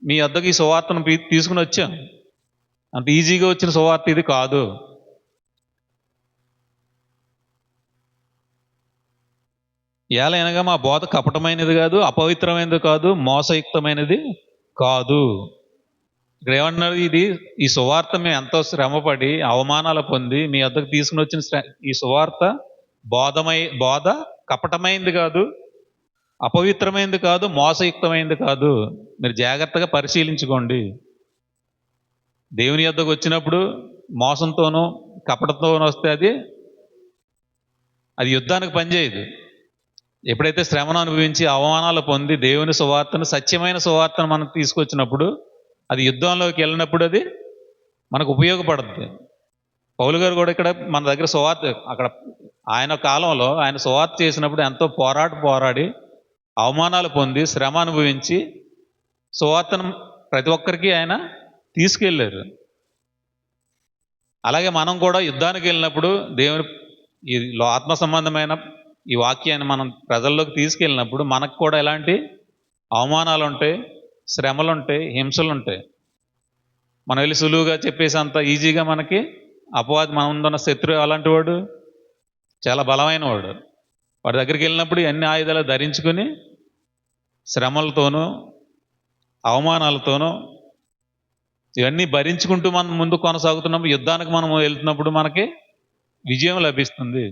మీ వద్దకు ఈ సువార్తను తీసుకుని వచ్చాం. అంత ఈజీగా వచ్చిన సువార్త ఇది కాదు. ఏలైనగా మా బోధ కపటమైనది కాదు, అపవిత్రమైనది కాదు, మోసయుక్తమైనది కాదు. ఇక్కడ ఏమన్నారు? ఈ సువార్త మేము ఎంతో శ్రమపడి అవమానాలు పొంది మీ వద్దకు తీసుకుని వచ్చిన ఈ సువార్త బోధ కపటమైంది కాదు, అపవిత్రమైంది కాదు, మోసయుక్తమైంది కాదు. మీరు జాగ్రత్తగా పరిశీలించుకోండి. దేవుని వద్దకు వచ్చినప్పుడు మోసంతోనూ కపటంతోనూ వస్తే అది యుద్ధానికి పనిచేయదు. ఎప్పుడైతే శ్రమను అనుభవించి అవమానాలు పొంది దేవుని సువార్తను, సత్యమైన సువార్తను మనం తీసుకొచ్చినప్పుడు అది యుద్ధంలోకి వెళ్ళినప్పుడు అది మనకు ఉపయోగపడుతుంది. పౌలు గారు కూడా ఇక్కడ మన దగ్గర సువార్త, అక్కడ ఆయన కాలంలో ఆయన సువార్త చేసినప్పుడు ఎంతో పోరాడి అవమానాలు పొంది శ్రమ అనుభవించి సువార్తను ప్రతి ఒక్కరికి ఆయన తీసుకెళ్ళారు. అలాగే మనం కూడా యుద్ధానికి వెళ్ళినప్పుడు దేవుని ఈ ఆత్మ సంబంధమైన ఈ వాక్యాన్ని మనం ప్రజల్లోకి తీసుకెళ్ళినప్పుడు మనకు కూడా ఎలాంటి అవమానాలు ఉంటాయి, శ్రమలు ఉంటాయి, హింసలు ఉంటాయి. మనం వెళ్ళి సులువుగా చెప్పేసి అంత ఈజీగా మనకి అపవాది మన ముందున్న శత్రువు అలాంటి వాడు, చాలా బలమైన వాడు. వాడి దగ్గరికి వెళ్ళినప్పుడు అన్ని ఆయుధాలు ధరించుకుని శ్రమలతోనూ అవమానాలతోనూ ఇవన్నీ భరించుకుంటూ మనం ముందు కొనసాగుతున్నప్పుడు, యుద్ధానికి మనం వెళ్తున్నప్పుడు మనకి విజయం లభిస్తుంది.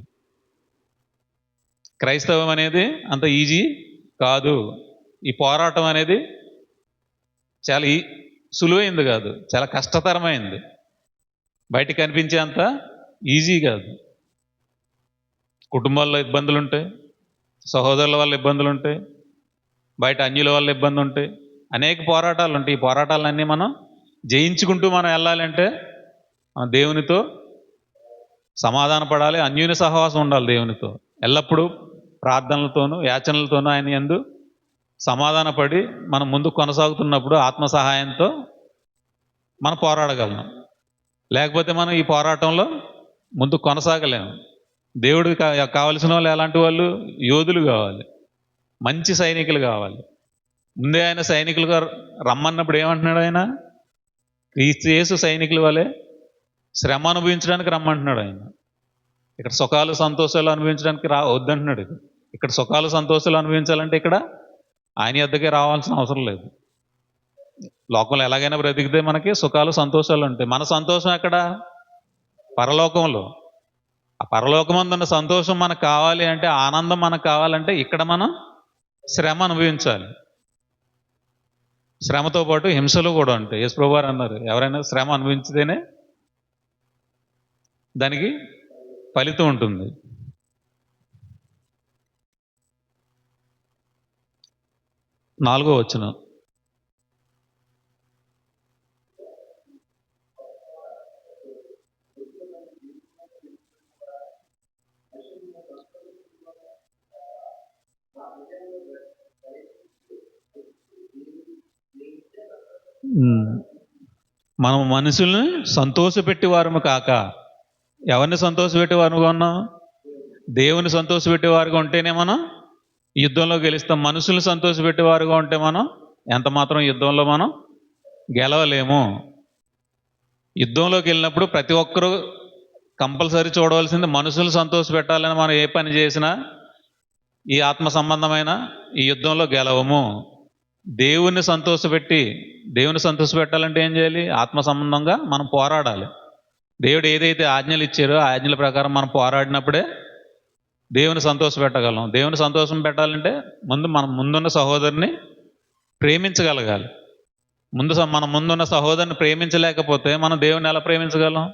క్రైస్తవం అనేది అంత ఈజీ కాదు. ఈ పోరాటం అనేది చాలా సులువైంది కాదు, చాలా కష్టతరమైంది. బయటికి కనిపించే అంత ఈజీ కాదు. కుటుంబాల్లో ఇబ్బందులు ఉంటాయి, సహోదరుల వల్ల ఇబ్బందులు ఉంటాయి, బయట అన్యుల వల్ల ఇబ్బంది ఉంటాయి, అనేక పోరాటాలు ఉంటాయి. ఈ పోరాటాలన్నీ మనం జయించుకుంటూ మనం వెళ్ళాలంటే మన దేవునితో సమాధాన పడాలి, అన్యుని సహవాసం ఉండాలి దేవునితో. ఎల్లప్పుడూ ప్రార్థనలతోనూ యాచనలతోనూ ఆయన యందు సమాధానపడి మనం ముందు కొనసాగుతున్నప్పుడు ఆత్మ సహాయంతో మనం పోరాడగలం. లేకపోతే మనం ఈ పోరాటంలో ముందు కొనసాగలేము. దేవుడికి కావలసిన వాళ్ళు ఎలాంటి వాళ్ళు? యోధులు కావాలి, మంచి సైనికులు కావాలి. ముందే ఆయన సైనికులుగా రమ్మన్నప్పుడు ఏమంటున్నాడు? ఆయన క్రీస్తు యేసు సైనికుల వలె శ్రమ అనుభవించడానికి రమ్మంటున్నాడు. ఆయన ఇక్కడ సుఖాలు సంతోషాలు అనుభవించడానికి వద్దంటున్నాడు. ఇక్కడ సుఖాలు సంతోషాలు అనుభవించాలంటే ఇక్కడ ఆయన వద్దకే రావాల్సిన అవసరం లేదు. లోకంలో ఎలాగైనా బ్రతికితే మనకి సుఖాలు సంతోషాలు ఉంటాయి. మన సంతోషం ఎక్కడ? పరలోకంలో. ఆ పరలోకమందున్న సంతోషం మనకు కావాలి అంటే, ఆనందం మనకు కావాలంటే ఇక్కడ మనం శ్రమ అనుభవించాలి. శ్రమతో పాటు హింసలు కూడా ఉంటాయి. యేసు ప్రభువు వారు అన్నారు, ఎవరైనా శ్రమ అనుభవించితేనే దానికి ఫలితం ఉంటుంది. 4వ వచనం. మనం మనుషుల్ని సంతోషపెట్టి వారము కాక, ఎవరిని సంతోషపెట్టి వారుగా ఉన్నాం? దేవుని సంతోషపెట్టే వారుగా ఉంటేనే మనం యుద్ధంలో గెలుస్తాం. మనుషుల్ని సంతోషపెట్టే వారుగా ఉంటే మనం ఎంత మాత్రం యుద్ధంలో మనం గెలవలేము. యుద్ధంలోకి వెళ్ళినప్పుడు ప్రతి ఒక్కరూ కంపల్సరీ చూడవలసింది మనుషులు సంతోష పెట్టాలని మనం ఏ పని చేసినా ఈ ఆత్మ సంబంధమైన ఈ యుద్ధంలో గెలవము. దేవుని సంతోషపెట్టాలంటే ఏం చేయాలి? ఆత్మ సంబంధంగా మనం పోరాడాలి. దేవుడు ఏదైతే ఆజ్ఞలు ఇచ్చారో ఆ ఆజ్ఞల ప్రకారం మనం పోరాడినప్పుడే దేవుని సంతోష పెట్టగలం. దేవుని సంతోషం పెట్టాలంటే మనం ముందున్న సహోదరుని ప్రేమించగలగాలి. మన ముందున్న సహోదరుని ప్రేమించలేకపోతే మనం దేవుని ఎలా ప్రేమించగలం?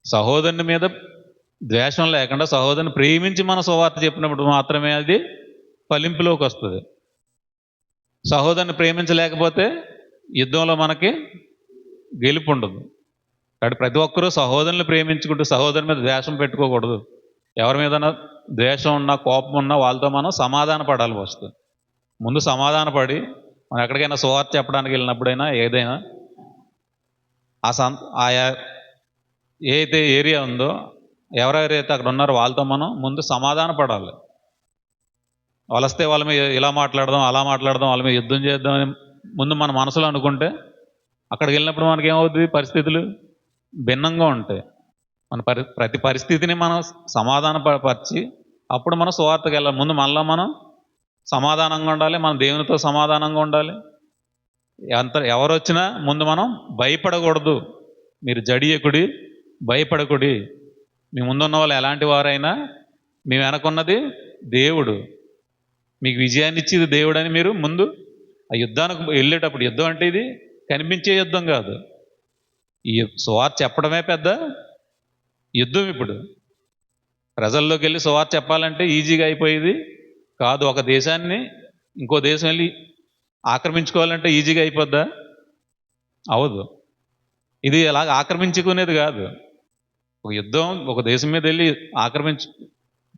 సహోదరుని మీద ద్వేషం లేకుండా సహోదరుని ప్రేమించి మన సువార్త చెప్పినప్పుడు మాత్రమే అది ఫలింపులోకి వస్తుంది. సహోదరుని ప్రేమించలేకపోతే యుద్ధంలో మనకి గెలుపు ఉండదు. కాబట్టి ప్రతి ఒక్కరూ సహోదరుని ప్రేమించుకుంటూ సహోదరుని మీద ద్వేషం పెట్టుకోకూడదు. ఎవరి మీద ద్వేషం ఉన్నా కోపం ఉన్నా వాళ్ళతో మనం సమాధాన పడాలి. వస్తుంది ముందు సమాధాన పడి మనం ఎక్కడికైనా సువార్త చెప్పడానికి వెళ్ళినప్పుడైనా ఏదైనా ఆయా ఏదైతే ఏరియా ఉందో ఎవరెవరైతే అక్కడ ఉన్నారో వాళ్ళతో మనం ముందు సమాధాన పడాలి. వాళ్ళు వస్తే వాళ్ళ మీద ఇలా మాట్లాడదాం అలా మాట్లాడదాం వాళ్ళ మీద యుద్ధం చేద్దాం అని ముందు మన మనసులో అనుకుంటే అక్కడికి వెళ్ళినప్పుడు మనకి ఏమవుతుంది? పరిస్థితులు భిన్నంగా ఉంటాయి. మన ప్రతి పరిస్థితిని మనం సమాధానపరిచి అప్పుడు మనం సువార్తకి వెళ్ళాలి. ముందు మనలో మనం సమాధానంగా ఉండాలి, మన దేవునితో సమాధానంగా ఉండాలి. ఎవరు వచ్చినా ముందు మనం భయపడకూడదు. మీరు జడియకుడి, భయపడకుడి. మీ ముందున్న వాళ్ళు ఎలాంటి వారైనా మీ వెనకున్నది దేవుడు, మీకు విజయాన్ని ఇచ్చేది దేవుడు అని మీరు ముందు ఆ యుద్ధానికి వెళ్ళేటప్పుడు, యుద్ధం అంటే ఇది కనిపించే యుద్ధం కాదు, ఈ సువార్త చెప్పడమే పెద్ద యుద్ధం. ఇప్పుడు ప్రజల్లోకి వెళ్ళి సువార్త చెప్పాలంటే ఈజీగా అయిపోయేది కాదు. ఒక దేశాన్ని ఇంకో దేశం వెళ్ళి ఆక్రమించుకోవాలంటే ఈజీగా అయిపోద్దా? అవదు. ఇది అలాగ ఆక్రమించుకునేది కాదు. ఒక యుద్ధం ఒక దేశం మీద వెళ్ళి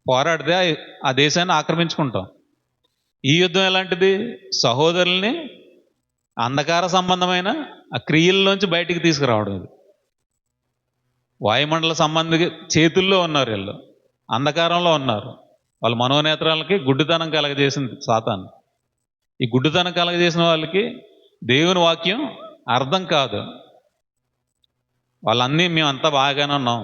పోరాడితే ఆ దేశాన్ని ఆక్రమించుకుంటాం. ఈ యుద్ధం ఎలాంటిది? సహోదరుల్ని అంధకార సంబంధమైన ఆ క్రియల్లోంచి బయటికి తీసుకురావడం. ఇది వాయుమండల సంబంధి చేతుల్లో ఉన్నారు, వీళ్ళు అంధకారంలో ఉన్నారు. వాళ్ళ మనోనేత్రాలకి గుడ్డితనం కలగజేసింది సాతాను. ఈ గుడ్డితనం కలగజేసిన వాళ్ళకి దేవుని వాక్యం అర్థం కాదు. వాళ్ళన్నీ మేమంతా బాగానే ఉన్నాం,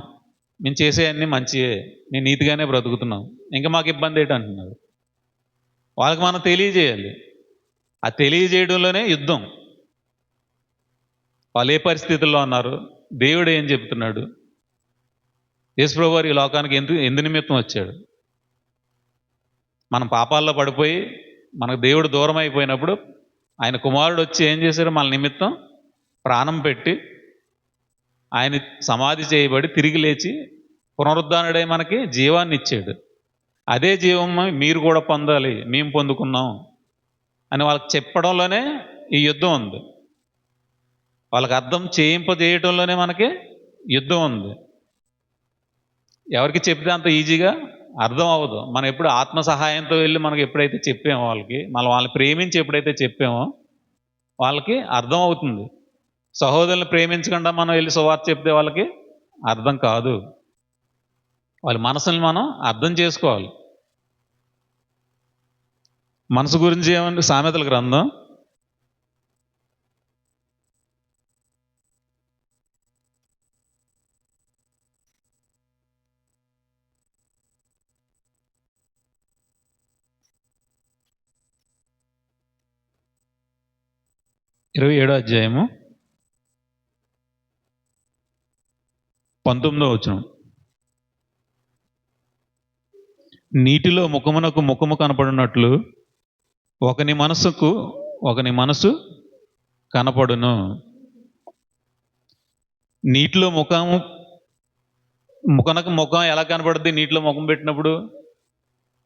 మేము చేసే అన్నీ మంచియే, మేము నీతిగానే బ్రతుకుతున్నాం, ఇంకా మాకు ఇబ్బంది ఏంటంటున్నారు. వాళ్ళకి మనం తెలియజేయాలి. ఆ తెలియజేయడంలోనే యుద్ధం. వాళ్ళు ఏ పరిస్థితుల్లో ఉన్నారు, దేవుడు ఏం చెబుతున్నాడు, యేసుప్రభువు వారు ఈ లోకానికి ఎందు నిమిత్తం వచ్చాడు. మనం పాపాల్లో పడిపోయి మనకు దేవుడు దూరం అయిపోయినప్పుడు ఆయన కుమారుడు వచ్చి ఏం చేశారు? మన నిమిత్తం ప్రాణం పెట్టి ఆయన సమాధి చేయబడి తిరిగి లేచి పునరుద్ధానుడై మనకి జీవాన్ని ఇచ్చాడు. అదే జీవం మీరు కూడా పొందాలి, మేము పొందుకున్నాం అని వాళ్ళకి చెప్పడంలోనే ఈ యుద్ధం ఉంది. వాళ్ళకి అర్థం చేయింపజేయటంలోనే మనకి యుద్ధం ఉంది. ఎవరికి చెప్తే అంత ఈజీగా అర్థం అవ్వదు. మనం ఎప్పుడు ఆత్మ సహాయంతో వెళ్ళి మనకి ఎప్పుడైతే చెప్పామో వాళ్ళని ప్రేమించి ఎప్పుడైతే చెప్పామో వాళ్ళకి అర్థం అవుతుంది. సహోదరులను ప్రేమించకుండా మనం వెళ్ళి సువార్త చెప్తే వాళ్ళకి అర్థం కాదు. వాళ్ళ మనసుని మనం అర్థం చేసుకోవాలి. మనసు గురించి ఏమంటే సామెతల గ్రంథం 27వ అధ్యాయము 19వ వచనం. నీటిలో ముఖమునకు ముఖము కనపడినట్లు ఒకని మనసు కనపడును. నీటిలో ముఖమునకు ముఖం ఎలా కనపడుద్ది? నీటిలో ముఖం పెట్టినప్పుడు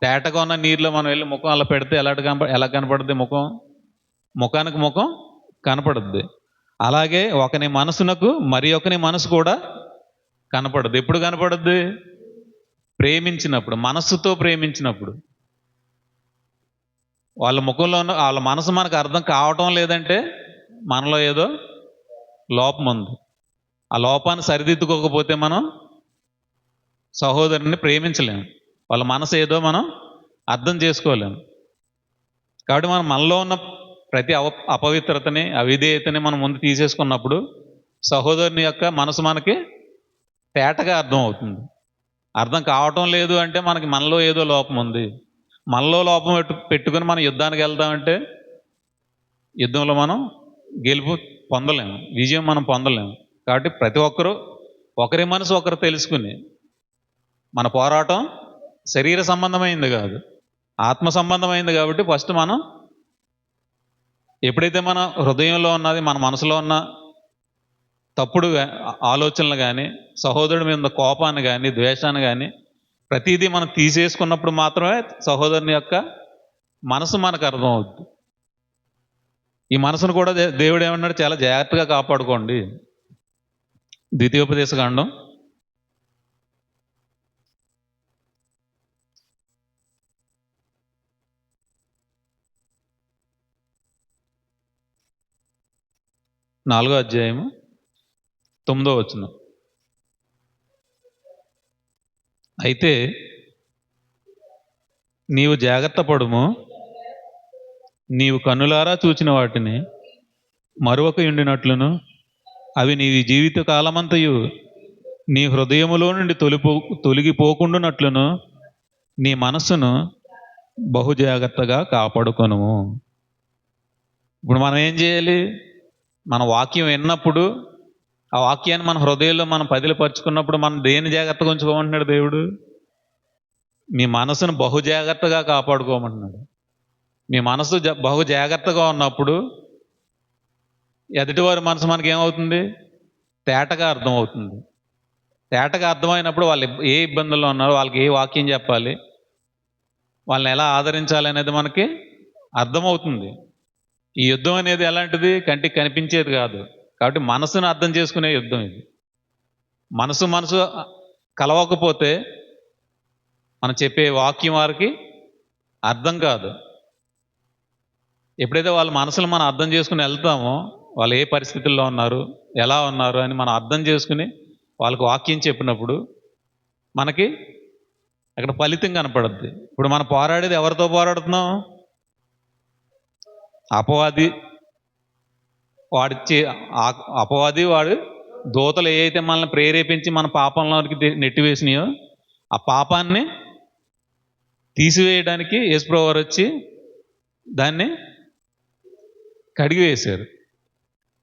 తేటగా ఉన్న నీరులో మనం వెళ్ళి ముఖం అలా పెడితే ఎలా కనపడుద్ది? ముఖానికి ముఖం కనపడుద్ది. అలాగే ఒకని మనసునకు మరి ఒకని మనసు కూడా కనపడదు. ఎప్పుడు కనపడుద్ది? ప్రేమించినప్పుడు, మనస్సుతో ప్రేమించినప్పుడు. వాళ్ళ ముఖంలో ఉన్న వాళ్ళ మనసు మనకు అర్థం కావటం లేదంటే మనలో ఏదో లోపం ఉంది. ఆ లోపాన్ని సరిదిద్దుకోకపోతే మనం సహోదరుని ప్రేమించలేము. వాళ్ళ మనసు ఏదో మనం అర్థం చేసుకోలేము. కాబట్టి మనలో ఉన్న ప్రతి అపవిత్రతని, అవిధేయతని మనం ముందు తీసేసుకున్నప్పుడు సహోదరుని యొక్క మనసు మనకి తేటగా అర్థం అవుతుంది. అర్థం కావటం లేదు అంటే మనలో ఏదో లోపం ఉంది. మనలో లోపం పెట్టుకుని మనం యుద్ధానికి వెళ్దామంటే యుద్ధంలో మనం గెలుపు పొందలేము, విజయం మనం పొందలేము. కాబట్టి ప్రతి ఒక్కరూ ఒకరి మనసు ఒకరు తెలుసుకుని, మన పోరాటం శరీర సంబంధమైంది కాదు, ఆత్మ సంబంధమైంది. కాబట్టి ఫస్ట్ మనం ఎప్పుడైతే మన హృదయంలో ఉన్నది, మన మనసులో ఉన్న తప్పుడు ఆలోచనలు కానీ, సహోదరుడి మీద కోపాన్ని కానీ, ద్వేషాన్ని కానీ ప్రతిదీ మనం తీసేసుకున్నప్పుడు మాత్రమే సహోదరుని యొక్క మనసు మనకు అర్థమవుద్ది. ఈ మనసును కూడా దేవుడు ఏమన్నాడు, చాలా జాగ్రత్తగా కాపాడుకోండి. ద్వితీయోపదేశకాండం 4వ అధ్యాయము 9వ వచనం. అయితే నీవు జాగ్రత్త పడుము, నీవు కన్నులారా చూచిన వాటిని మరొక ఉండినట్లును, అవి నీ జీవిత కాలమంతయు నీ హృదయములో నుండి తొలగిపోకుండానట్లును నీ మనస్సును బహు జాగ్రత్తగా కాపాడుకొనుము. ఇప్పుడు మనం ఏం చేయాలి? మన వాక్యం విన్నప్పుడు ఆ వాక్యాన్ని మన హృదయంలో మనం పదిలపరుచుకున్నప్పుడు మనం దేని జాగ్రత్తగా ఉంచుకోమంటున్నాడు దేవుడు? మీ మనసును బహు జాగ్రత్తగా కాపాడుకోమంటున్నాడు. మీ మనసు బహు జాగ్రత్తగా ఉన్నప్పుడు ఎదుటివారి మనసు మనకి ఏమవుతుంది? తేటగా అర్థమవుతుంది. తేటగా అర్థమైనప్పుడు వాళ్ళు ఏ ఇబ్బందుల్లో ఉన్నారో, వాళ్ళకి ఏ వాక్యం చెప్పాలి, వాళ్ళని ఎలా ఆదరించాలి అనేది మనకి అర్థమవుతుంది. ఈ యుద్ధం అనేది ఎలాంటిది? కంటికి కనిపించేది కాదు. కాబట్టి మనసును అర్థం చేసుకునే యుద్ధం ఇది. మనసు కలవకపోతే మనం చెప్పే వాక్యం వారికి అర్థం కాదు. ఎప్పుడైతే వాళ్ళ మనసులు మనం అర్థం చేసుకుని వెళ్తామో, వాళ్ళు ఏ పరిస్థితుల్లో ఉన్నారు, ఎలా ఉన్నారు అని మనం అర్థం చేసుకుని వాళ్ళకు వాక్యం చెప్పినప్పుడు మనకి అక్కడ ఫలితం కనపడుద్ది. ఇప్పుడు మనం పోరాడేది ఎవరితో పోరాడుతున్నాం? అపవాది వాడు దూతలు ఏవైతే మనల్ని ప్రేరేపించి మన పాపంలోకి నెట్టివేసినాయో ఆ పాపాన్ని తీసివేయడానికి యేసుప్రభువు వారు వచ్చి దాన్ని కడిగివేశారు.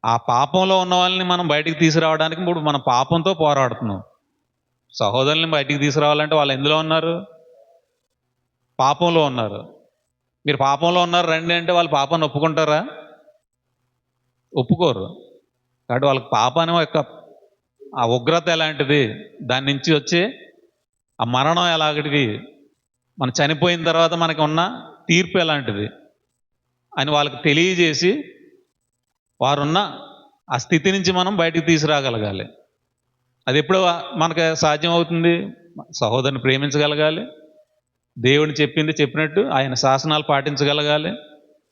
ఆ పాపంలో ఉన్న వాళ్ళని మనం బయటికి తీసుకురావడానికి ఇప్పుడు మన పాపంతో పోరాడుతున్నాం. సహోదరుల్ని బయటికి తీసుకురావాలంటే వాళ్ళు ఎందులో ఉన్నారు? పాపంలో ఉన్నారు. మీరు పాపంలో ఉన్నారు రండి అంటే వాళ్ళు పాపాన్ని ఒప్పుకుంటారా? ఒప్పుకోరు. కాబట్టి వాళ్ళకి పాపాన్ని యొక్క ఆ ఉగ్రత ఎలాంటిది, దాని నుంచి వచ్చే ఆ మరణం ఎలాంటిది, మనం చనిపోయిన తర్వాత మనకి ఉన్న తీర్పు ఎలాంటిది అని వాళ్ళకి తెలియజేసి వారున్న ఆ స్థితి నుంచి మనం బయటికి తీసుకురాగలగాలి. అది ఎప్పుడు మనకు సాధ్యం అవుతుంది? సహోదరుని ప్రేమించగలగాలి, దేవుని చెప్పినట్టు ఆయన శాసనాలు పాటించగలగాలి.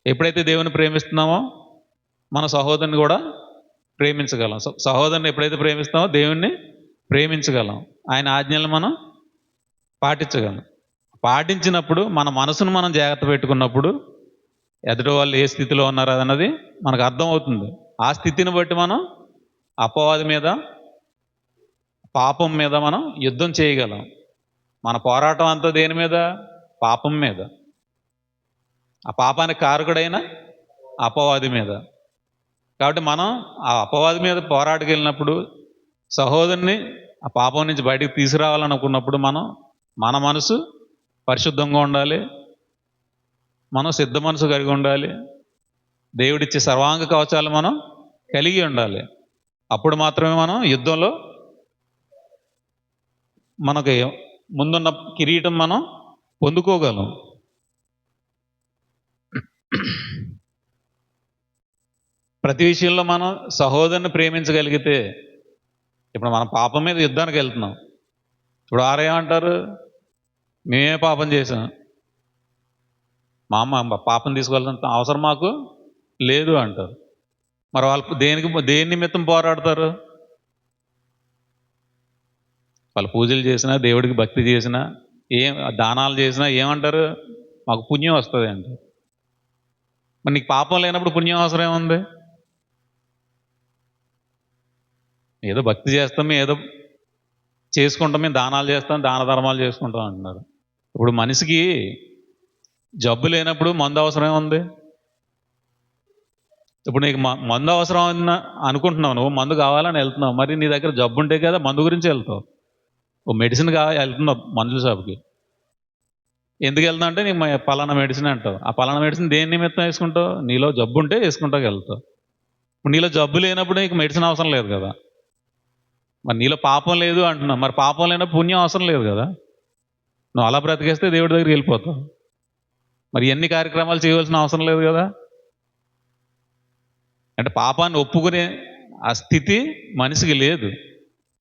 ఎప్పుడైతే దేవుని ప్రేమిస్తున్నామో మన సహోదరుని కూడా ప్రేమించగలం. సహోదరుని ఎప్పుడైతే ప్రేమిస్తామో దేవుణ్ణి ప్రేమించగలం. ఆయన ఆజ్ఞలను మనం పాటించగలం. పాటించినప్పుడు మన మనసును మనం జాగ్రత్త పెట్టుకున్నప్పుడు ఎదుటి వాళ్ళు ఏ స్థితిలో ఉన్నారు అన్నది మనకు అర్థమవుతుంది. ఆ స్థితిని బట్టి మనం అపవాది మీద, పాపం మీద మనం యుద్ధం చేయగలం. మన పోరాటం అంతా దేని మీద? పాపం మీద, ఆ పాపానికి కారకుడైన అపవాది మీద. కాబట్టి మనం ఆ అపవాది మీద పోరాటకెళ్ళినప్పుడు సహోదరుని ఆ పాపం నుంచి బయటికి తీసుకురావాలనుకున్నప్పుడు మన మనసు పరిశుద్ధంగా ఉండాలి, మనం సిద్ధ మనసు కలిగి ఉండాలి, దేవుడిచ్చే సర్వాంగ కవచాలు మనం కలిగి ఉండాలి. అప్పుడు మాత్రమే మనం యుద్ధంలో మనకి ముందున్న కిరీటం మనం పొందుకోగలం. ప్రతి విషయంలో మనం సహోదరుని ప్రేమించగలిగితే, ఇప్పుడు మనం పాపం మీద యుద్ధానికి వెళ్తున్నాం. ఇప్పుడు వారేమంటారు? మేమే పాపం చేసాం, మా అమ్మ పాపం తీసుకెళ్తాం, అవసరం మాకు లేదు అంటారు. మరి వాళ్ళు దేని నిమిత్తం పోరాడతారు? వాళ్ళు పూజలు చేసినా, దేవుడికి భక్తి చేసినా, దానాలు చేసినా ఏమంటారు? మాకు పుణ్యం వస్తుంది అంటారు. మరి నీకు పాపం లేనప్పుడు పుణ్యం అవసరం ఏముంది? ఏదో భక్తి చేస్తాం, ఏదో చేసుకుంటాం, మేము దానాలు చేస్తాం, దాన ధర్మాలు చేసుకుంటాం అంటున్నారు. ఇప్పుడు మనిషికి జబ్బు లేనప్పుడు మందు అవసరం ఏముంది? ఇప్పుడు నీకు మందు అవసరం అనుకుంటున్నావు, నువ్వు మందు కావాలని వెళ్తున్నావు, మరి నీ దగ్గర జబ్బు ఉంటే కదా మందు గురించి వెళ్తావు. ఓ మెడిసిన్ వెళ్తున్నావు మందుల షాప్కి. ఎందుకు వెళ్తావు అంటే నీకు పలానా మెడిసిన్ అంటావు. ఆ పలానా మెడిసిన్ దేని నిమిత్తం వేసుకుంటావు? నీలో జబ్బు ఉంటే వేసుకుంటావు వెళ్తావు. ఇప్పుడు నీలో జబ్బు లేనప్పుడు నీకు మెడిసిన్ అవసరం లేదు కదా. మరి నీలో పాపం లేదు అంటున్నావు, మరి పాపం లేనప్పుడు పుణ్యం అవసరం లేదు కదా. నువ్వు అలా బ్రతికేస్తే దేవుడి దగ్గరికి వెళ్ళిపోతావు. మరి ఎన్ని కార్యక్రమాలు చేయవలసిన అవసరం లేదు కదా. అంటే పాపాన్ని ఒప్పుకునే ఆ స్థితి మనిషికి లేదు.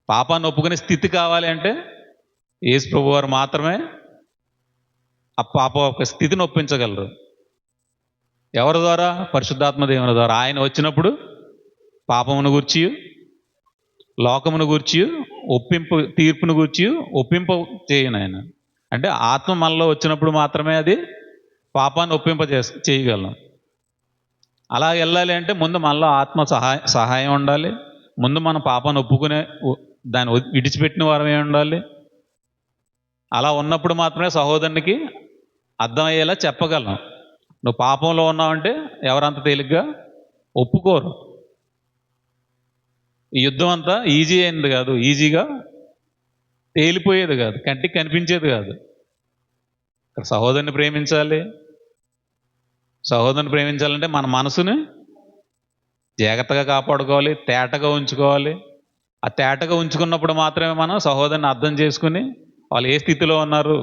పాపాన్ని ఒప్పుకునే స్థితి కావాలి అంటే యేసు ప్రభు వారు మాత్రమే ఆ పాప ఒక స్థితిని ఒప్పించగలరు. ఎవరి ద్వారా? పరిశుద్ధాత్మ దేవుని ద్వారా. ఆయన వచ్చినప్పుడు పాపమును గూర్చి, లోకమును గూర్చి, తీర్పును గూర్చి ఒప్పింప చేయను ఆయన. అంటే ఆత్మ మనలో వచ్చినప్పుడు మాత్రమే అది పాపాన్ని చేయగలం. అలా వెళ్ళాలి అంటే ముందు మనలో ఆత్మ సహాయం ఉండాలి. ముందు మనం పాపాన్ని ఒప్పుకునే దాన్ని విడిచిపెట్టిన వారమే ఉండాలి. అలా ఉన్నప్పుడు మాత్రమే సహోదరునికి అర్థమయ్యేలా చెప్పగలం. నువ్వు పాపంలో ఉన్నావంటే ఎవరంత తేలిగ్గా ఒప్పుకోరు. ఈ యుద్ధం అంతా ఈజీ అయింది కాదు, ఈజీగా తేలిపోయేది కాదు, కంటికి కనిపించేది కాదు. ఇక్కడ సహోదరుని ప్రేమించాలి. సహోదరుని ప్రేమించాలంటే మన మనసుని జాగ్రత్తగా కాపాడుకోవాలి, తేటగా ఉంచుకోవాలి. ఆ తేటగా ఉంచుకున్నప్పుడు మాత్రమే మనం సహోదరుని అర్థం చేసుకుని వాళ్ళు ఏ స్థితిలో ఉన్నారు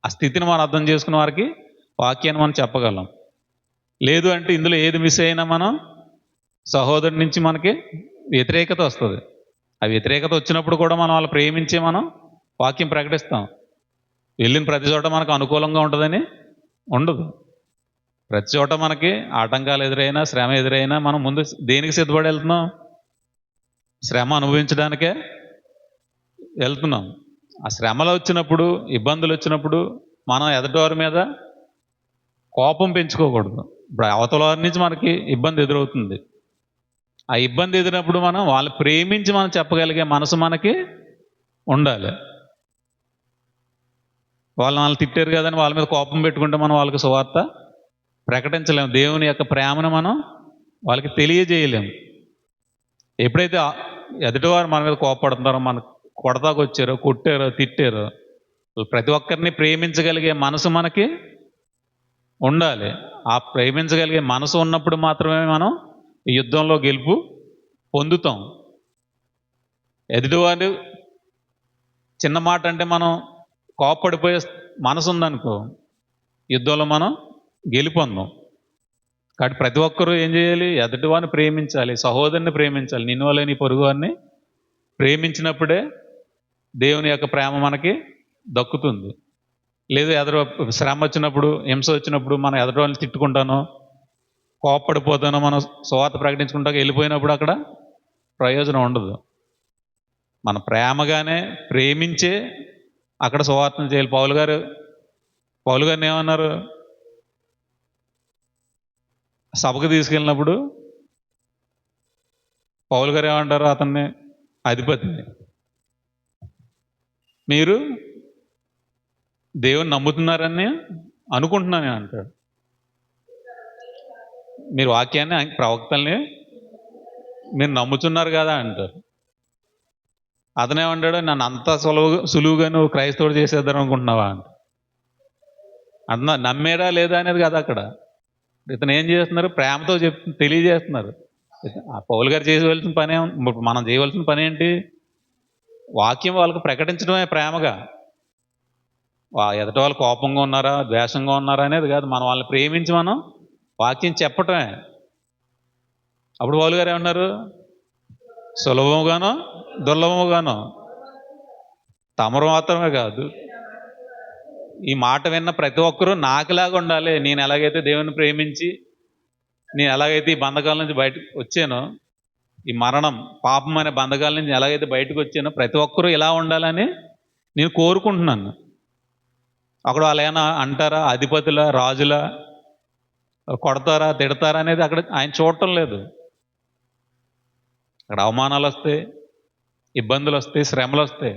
ఆ స్థితిని మనం అర్థం చేసుకున్న వారికి వాక్యాన్ని మనం చెప్పగలం. లేదు అంటే ఇందులో ఏది మిస్ అయినా మనం సహోదరుడి నుంచి మనకి వ్యతిరేకత వస్తుంది. ఆ వ్యతిరేకత వచ్చినప్పుడు కూడా మనం వాళ్ళు ప్రేమించి మనం వాక్యం ప్రకటిస్తాం. వెళ్ళిన ప్రతి చోట మనకు అనుకూలంగా ఉంటుందని ఉండదు. ప్రతి చోట మనకి ఆటంకాలు ఎదురైనా, శ్రమ ఎదురైనా మనం ముందు దేనికి సిద్ధపడి వెళ్తున్నాం? శ్రమ అనుభవించడానికే వెళ్తున్నాం. ఆ శ్రమలు వచ్చినప్పుడు, ఇబ్బందులు వచ్చినప్పుడు మనం ఎదటివారి మీద కోపం పెంచుకోకూడదు. ఇప్పుడు అవతల వారి నుంచి మనకి ఇబ్బంది ఎదురవుతుంది. ఆ ఇబ్బంది ఎదురైనప్పుడు మనం వాళ్ళు ప్రేమించి మనం చెప్పగలిగే మనసు మనకి ఉండాలి. వాళ్ళు తిట్టారు కదని వాళ్ళ మీద కోపం పెట్టుకుంటే మనం వాళ్ళకి సువార్త ప్రకటించలేము. దేవుని యొక్క ప్రేమను మనం వాళ్ళకి తెలియజేయలేము. ఎప్పుడైతే ఎదుటివారు మన మీద కోపడుతున్నారో, మన కొడతాకు వచ్చారో, కొట్టారో, తిట్టారో, ప్రతి ఒక్కరిని ప్రేమించగలిగే మనసు మనకి ఉండాలి. ఆ ప్రేమించగలిగే మనసు ఉన్నప్పుడు మాత్రమే మనం ఈ యుద్ధంలో గెలుపు పొందుతాం. ఎదుటివారు చిన్న మాట అంటే మనం కోపడిపోయే మనసు ఉందనుకో, యుద్ధంలో మనం గెలుపొందాం. కాబట్టి ప్రతి ఒక్కరూ ఏం చేయాలి? ఎదుటివారిని ప్రేమించాలి, సహోదరుని ప్రేమించాలి. నిన్ను వలె నీ పొరుగు వారిని ప్రేమించినప్పుడే దేవుని యొక్క ప్రేమ మనకి దక్కుతుంది. లేదు శ్రమ వచ్చినప్పుడు, హింస వచ్చినప్పుడు మనం ఎదుటి వాళ్ళని తిట్టుకుంటానో, కోప్పడిపోతానో, మనం సువార్త ప్రకటించుకుంటా వెళ్ళిపోయినప్పుడు అక్కడ ప్రయోజనం ఉండదు. మన ప్రేమగానే ప్రేమించే అక్కడ సువార్తను చేయాలి. పౌలు గారిని ఏమన్నారు? సభకు తీసుకెళ్ళినప్పుడు పౌలు గారు ఏమంటారు? అతన్ని అధిపతిని, మీరు దేవుని నమ్ముతున్నారని అనుకుంటున్నాను అంటాడు. మీరు వాక్యాన్ని, ప్రవక్తల్ని మీరు నమ్ముతున్నారు కదా అంటారు. అతనేమంటాడు? నన్ను అంత సులువుగా నువ్వు క్రైస్తవుడు చేసేద్దాం అనుకుంటున్నావా అంట. నమ్మేడా లేదా అనేది కదా అక్కడ. ఇతను ఏం చేస్తున్నారు? ప్రేమతో తెలియజేస్తున్నారు. ఆ పౌలు గారు చేయవలసిన పని, మనం చేయవలసిన పని ఏంటి? వాక్యం వాళ్ళకు ప్రకటించడమే ప్రేమగా. ఎదటి వాళ్ళు కోపంగా ఉన్నారా, ద్వేషంగా ఉన్నారా అనేది కాదు, మనం వాళ్ళని ప్రేమించి మనం వాక్యం చెప్పటమే. అప్పుడు పౌలు గారు ఏమన్నారు? సులభముగానో దుర్లభముగానో, తమరు మాత్రమే కాదు, ఈ మాట విన్న ప్రతి ఒక్కరూ నాకులాగా ఉండాలి. నేను ఎలాగైతే దేవుని ప్రేమించి, నేను ఎలాగైతే ఈ బంధకాల నుంచి బయటకు వచ్చానో, ఈ మరణం, పాపం అనే బంధకాల నుంచి ఎలాగైతే బయటకు వచ్చానో, ప్రతి ఒక్కరూ ఇలా ఉండాలని నేను కోరుకుంటున్నాను. అక్కడ వాళ్ళు ఏమైనా అంటారా? అధిపతుల, రాజుల, కొడతారా, తిడతారా అనేది అక్కడ ఆయన చూడటం లేదు. అక్కడ అవమానాలు వస్తాయి, ఇబ్బందులు వస్తాయి, శ్రమలు వస్తాయి.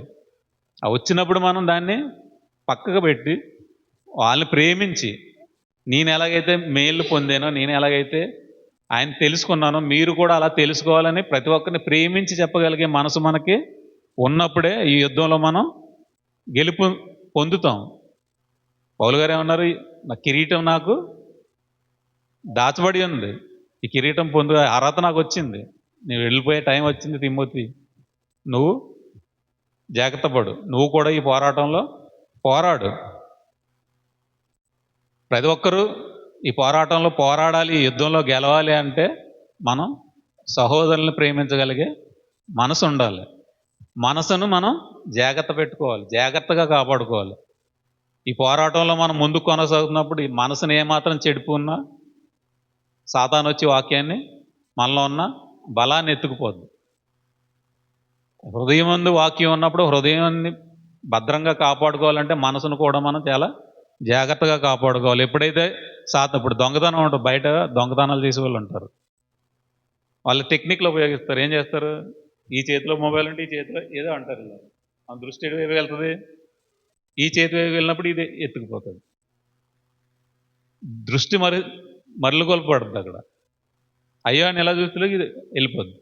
అవి వచ్చినప్పుడు మనం దాన్ని పక్కకు పెట్టి వాళ్ళని ప్రేమించి, నేను ఎలాగైతే మేలు పొందానో, నేను ఎలాగైతే ఆయన తెలుసుకున్నానో, మీరు కూడా అలా తెలుసుకోవాలని ప్రతి ఒక్కరిని ప్రేమించి చెప్పగలిగే మనసు మనకి ఉన్నప్పుడే ఈ యుద్ధంలో మనం గెలుపు పొందుతాం. పౌలు గారు ఏమన్నారు? నా కిరీటం నాకు దాచబడి ఉంది, ఈ కిరీటం పొందు అర్హత నాకు వచ్చింది, నేను వెళ్ళిపోయే టైం వచ్చింది. తిమోతి, నువ్వు జాగ్రత్త పడు, నువ్వు కూడా ఈ పోరాటంలో పోరాడు. ప్రతి ఒక్కరూ ఈ పోరాటంలో పోరాడాలి, ఈ యుద్ధంలో గెలవాలి అంటే మనం సహోదరులను ప్రేమించగలిగే మనసు ఉండాలి. మనసును మనం జాగ్రత్త పెట్టుకోవాలి, జాగ్రత్తగా కాపాడుకోవాలి. ఈ పోరాటంలో మనం ముందుకు కొనసాగుతున్నప్పుడు ఈ మనసును ఏమాత్రం చెడిపోన్నా సాతాను వచ్చి వాక్యాన్ని మనలో ఉన్న బలాన్ని ఎత్తుకుపోద్ది. హృదయం ముందు వాక్యం ఉన్నప్పుడు హృదయాన్ని భద్రంగా కాపాడుకోవాలంటే మనసును కూడా మనం చాలా జాగ్రత్తగా కాపాడుకోవాలి. ఎప్పుడైతే ఇప్పుడు దొంగతనం ఉంటుంది, బయట దొంగతనాలు చేసే వాళ్ళు ఉంటారు. వాళ్ళు టెక్నిక్లు ఉపయోగిస్తారు. ఏం చేస్తారు? ఈ చేతిలో మొబైల్ ఉంటే ఈ చేతిలో ఏదో అంటారు, ఇలా మన దృష్టి ఎటువైపు వెళ్తుంది, ఈ చేతి వైపు వెళ్ళినప్పుడు ఇది ఎత్తుకుపోతుంది. దృష్టి మరలు కొల్పడుతుంది అక్కడ. అయ్యో అని ఎలా చూస్తే ఇది వెళ్ళిపోద్ది.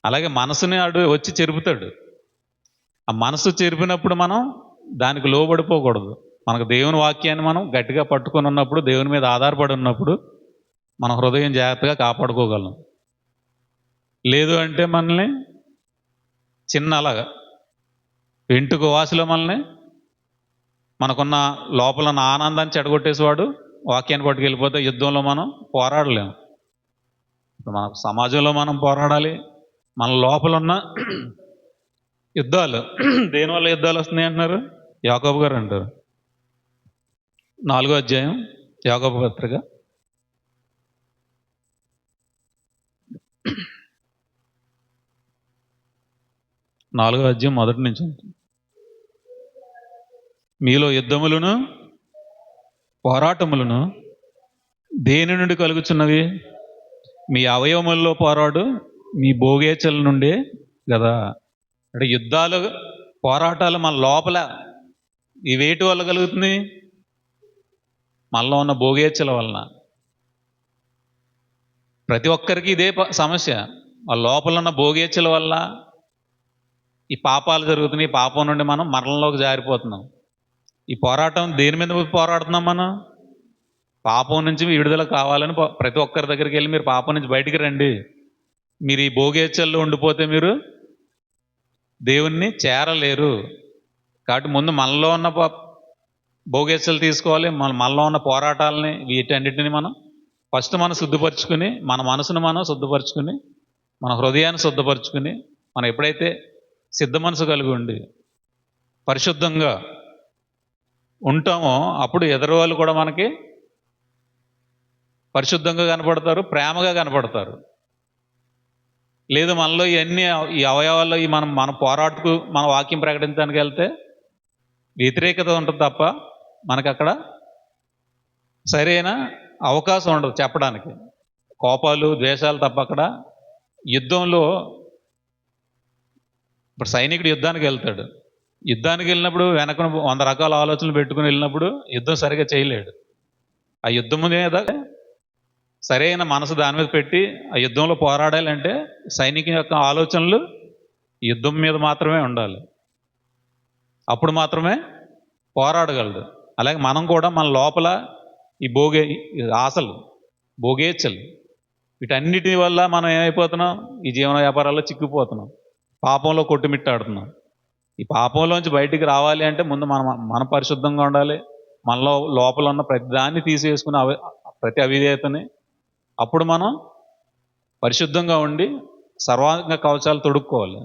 అలాగే మనసుని ఆడు వచ్చి చెరుపుతాడు. ఆ మనసు చెరిపినప్పుడు మనం దానికి లోబడిపోకూడదు. మనకు దేవుని వాక్యాన్ని మనం గట్టిగా పట్టుకొని ఉన్నప్పుడు, దేవుని మీద ఆధారపడి ఉన్నప్పుడు మన హృదయం జాగ్రత్తగా కాపాడుకోగలం. లేదు అంటే మనల్ని చిన్న అలాగా వెంటుకు వాసిలో మనకున్న లోపల ఉన్న ఆనందాన్ని చెడగొట్టేసేవాడు వాక్యాన్ని పట్టుకెళ్ళిపోతే యుద్ధంలో మనం పోరాడలేము. మన సమాజంలో మనం పోరాడాలి. మన లోపల ఉన్న యుద్ధాలు, దేనివల్ల యుద్ధాలు వస్తున్నాయి అంటున్నారు? యాకోబు గారు అంటారు, 4వ అధ్యాయం యాకోబు పత్రిక 4వ అధ్యాయం మొదటి నుంచి, మీలో యుద్ధములను పోరాటములను దేని నుండి కలుగుచున్నవి? మీ అవయవములలో పోరాడు మీ భోగేచ్ఛల నుండే కదా. అంటే యుద్ధాలు పోరాటాలు మన లోపల ఈ వేటి వల్ల కలుగుతుంది? మనలో ఉన్న భోగేచ్ఛల వలన. ప్రతి ఒక్కరికి ఇదే సమస్య. వాళ్ళ లోపల ఉన్న భోగేచ్ఛల వల్ల ఈ పాపాలు జరుగుతున్నాయి. పాపం నుండి మనం మరణంలోకి జారిపోతున్నాం. ఈ పోరాటం దేని మీద పోరాడుతున్నాం? మనం పాపం నుంచి విడుదల కావాలని ప్రతి ఒక్కరి దగ్గరికి వెళ్ళి మీరు పాపం నుంచి బయటికి రండి, మీరు ఈ భోగేచ్ఛల్లో ఉండిపోతే మీరు దేవుణ్ణి చేరలేరు. కాబట్టి ముందు మనలో ఉన్న భోగేచ్ఛలు తీసుకోవాలి. మనలో ఉన్న పోరాటాలని వీటన్నిటిని మనం ఫస్ట్ మనం శుద్ధపరచుకుని, మన మనసును మనం శుద్ధపరచుకుని, మన హృదయాన్ని శుద్ధపరచుకుని, మనం ఎప్పుడైతే సిద్ధ మనసు కలిగి ఉండి పరిశుద్ధంగా ఉంటామో అప్పుడు ఎదురు వాళ్ళు కూడా మనకి పరిశుద్ధంగా కనపడతారు, ప్రేమగా కనపడతారు. లేదు మనలో ఇవన్నీ ఈ అవయవాల్లో మనం పోరాటుకు మన వాక్యం ప్రకటించడానికి వెళ్తే వ్యతిరేకత ఉంటుంది తప్ప మనకు అక్కడ సరైన అవకాశం ఉండదు చెప్పడానికి. కోపాలు, ద్వేషాలు తప్ప అక్కడ యుద్ధంలో ఇప్పుడు సైనికుడు యుద్ధానికి వెళ్తాడు. యుద్ధానికి వెళ్ళినప్పుడు వెనక 100 రకాల ఆలోచనలు పెట్టుకుని వెళ్ళినప్పుడు యుద్ధం సరిగా చేయలేడు. ఆ యుద్ధం మీద సరైన మనసు దాని మీద పెట్టి ఆ యుద్ధంలో పోరాడాలంటే సైనికుని యొక్క ఆలోచనలు యుద్ధం మీద మాత్రమే ఉండాలి. అప్పుడు మాత్రమే పోరాడగలడు. అలాగే మనం కూడా మన లోపల ఈ ఆశలు, భోగేచ్ఛలు, వీటన్నిటి వల్ల మనం ఏమైపోతున్నాం? ఈ జీవన వ్యాపారాల్లో చిక్కుపోతున్నాం, పాపంలో కొట్టుమిట్టాడుతున్నాం. ఈ పాపంలోంచి బయటికి రావాలి అంటే ముందు మన పరిశుద్ధంగా ఉండాలి. మనలో లోపల ఉన్న ప్రతి దాన్ని తీసివేసుకుని ప్రతి అవిధేయతని అప్పుడు మనం పరిశుద్ధంగా ఉండి సర్వాంగ కవచాలు తొడుక్కోవాలి.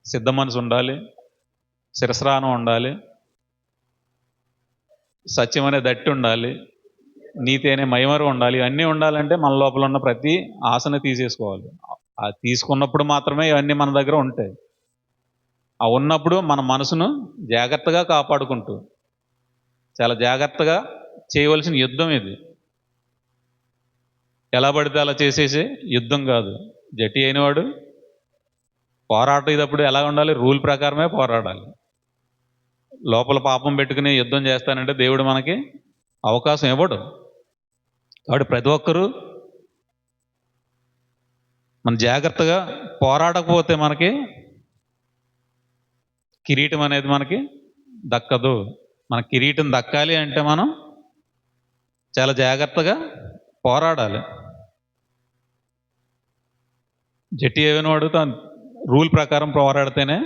సిద్ధ మనసు ఉండాలి, శిరస్రానం ఉండాలి, సత్యం అనే దట్టి ఉండాలి, నీతి అనే మైమరు ఉండాలి. ఇవన్నీ ఉండాలంటే మన లోపల ఉన్న ప్రతి ఆశని తీసేసుకోవాలి. ఆ తీసుకున్నప్పుడు మాత్రమే ఇవన్నీ మన దగ్గర ఉంటాయి. ఆ ఉన్నప్పుడు మన మనసును జాగ్రత్తగా కాపాడుకుంటూ, చాలా జాగ్రత్తగా చేయవలసిన యుద్ధం ఇది. ఎలా పడితే అలా చేసేసి యుద్ధం కాదు. జట్టి అయినవాడు పోరాటేటప్పుడు ఎలా ఉండాలి? రూల్ ప్రకారమే పోరాడాలి. లోపల పాపం పెట్టుకుని యుద్ధం చేస్తానంటే దేవుడు మనకి అవకాశం ఇవ్వడు. కాబట్టి ప్రతి ఒక్కరూ మన జాగ్రత్తగా పోరాడకపోతే మనకి కిరీటం అనేది మనకి దక్కదు. మన కిరీటం దక్కాలి అంటే మనం చాలా జాగ్రత్తగా పోరాడాలి. జట్టి ఏమైనా వాడు రూల్ ప్రకారం పోరాడితేనే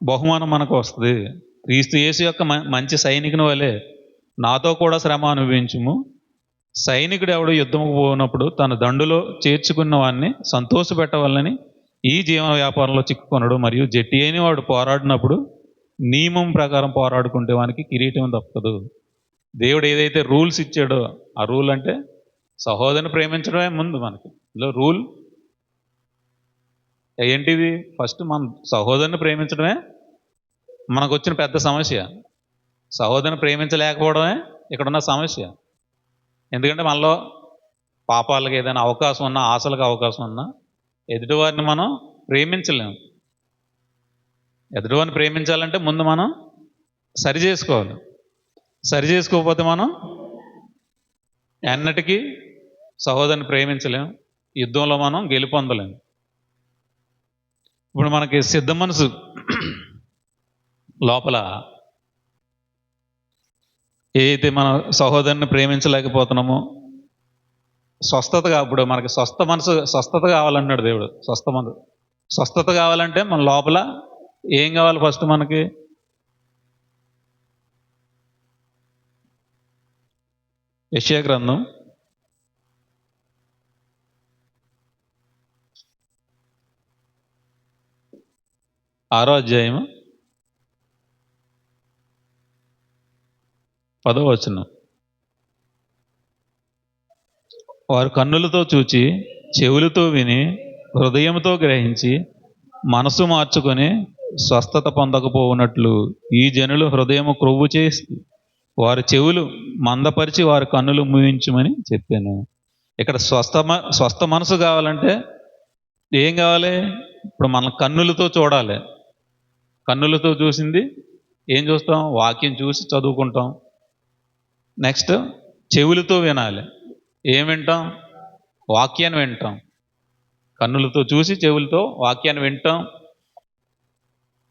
బహుమానం మనకు వస్తుంది. క్రీస్తు యేసు యొక్క మంచి సైనికుని వలె నాతో కూడా శ్రమ అనుభవించుము. సైనికుడు ఎవడు యుద్ధముకు పోయినప్పుడు తన దండులో చేర్చుకున్న వాడిని సంతోషపెట్టవాలని ఈ జీవన వ్యాపారంలో చిక్కుకొనడు. మరియు జట్టి అయిన వాడు పోరాడినప్పుడు నియమం ప్రకారం పోరాడుకుంటే వానికి కిరీటం తప్పదు. దేవుడు ఏదైతే రూల్స్ ఇచ్చాడో ఆ రూల్ అంటే సహోదరుని ప్రేమించడమే ముందు. మనకి ఇందులో రూల్ ఏంటిది? ఫస్ట్ మన సహోదరుని ప్రేమించడమే మనకు వచ్చిన పెద్ద సమస్య. సహోదరుని ప్రేమించలేకపోవడమే ఇక్కడున్న సమస్య. ఎందుకంటే మనలో పాపాలకు ఏదైనా అవకాశం ఉన్నా, ఆశలకు అవకాశం ఉన్నా ఎదుటివారిని మనం ప్రేమించలేము. ఎదుటివారిని ప్రేమించాలంటే ముందు మనం సరి చేసుకోవాలి. సరి చేసుకోకపోతే మనం ఎన్నటికీ సహోదరుని ప్రేమించలేం, యుద్ధంలో మనం గెలుపొందలేము. ఇప్పుడు మనకి సిద్ధ మనసు లోపల ఏదైతే మనం సహోదరుని ప్రేమించలేకపోతున్నామో స్వస్థతగా, ఇప్పుడు మనకి స్వస్థత కావాలన్నాడు దేవుడు. స్వస్థత కావాలంటే మన లోపల ఏం కావాలి? ఫస్ట్ మనకి యెషయా గ్రంథం 6వ అధ్యాయము 10వ వచనం. వారు కన్నులతో చూచి, చెవులతో విని, హృదయంతో గ్రహించి, మనసు మార్చుకొని స్వస్థత పొందకపోవునట్లు ఈ జనులు హృదయము క్రొవ్వు చేసి వారి చెవులు మందపరిచి వారి కన్నులు మూయించమని చెప్పాను. ఇక్కడ స్వస్థ మనసు కావాలంటే ఏం కావాలి? ఇప్పుడు మన కన్నులతో చూడాలి. కన్నులతో చూసింది ఏం చూస్తాం? వాక్యం చూసి చదువుకుంటాం. నెక్స్ట్ చెవులతో వినాలి. ఏం వింటాం? వాక్యాన్ని వింటాం. కన్నులతో చూసి చెవులతో వాక్యాన్ని వింటాం.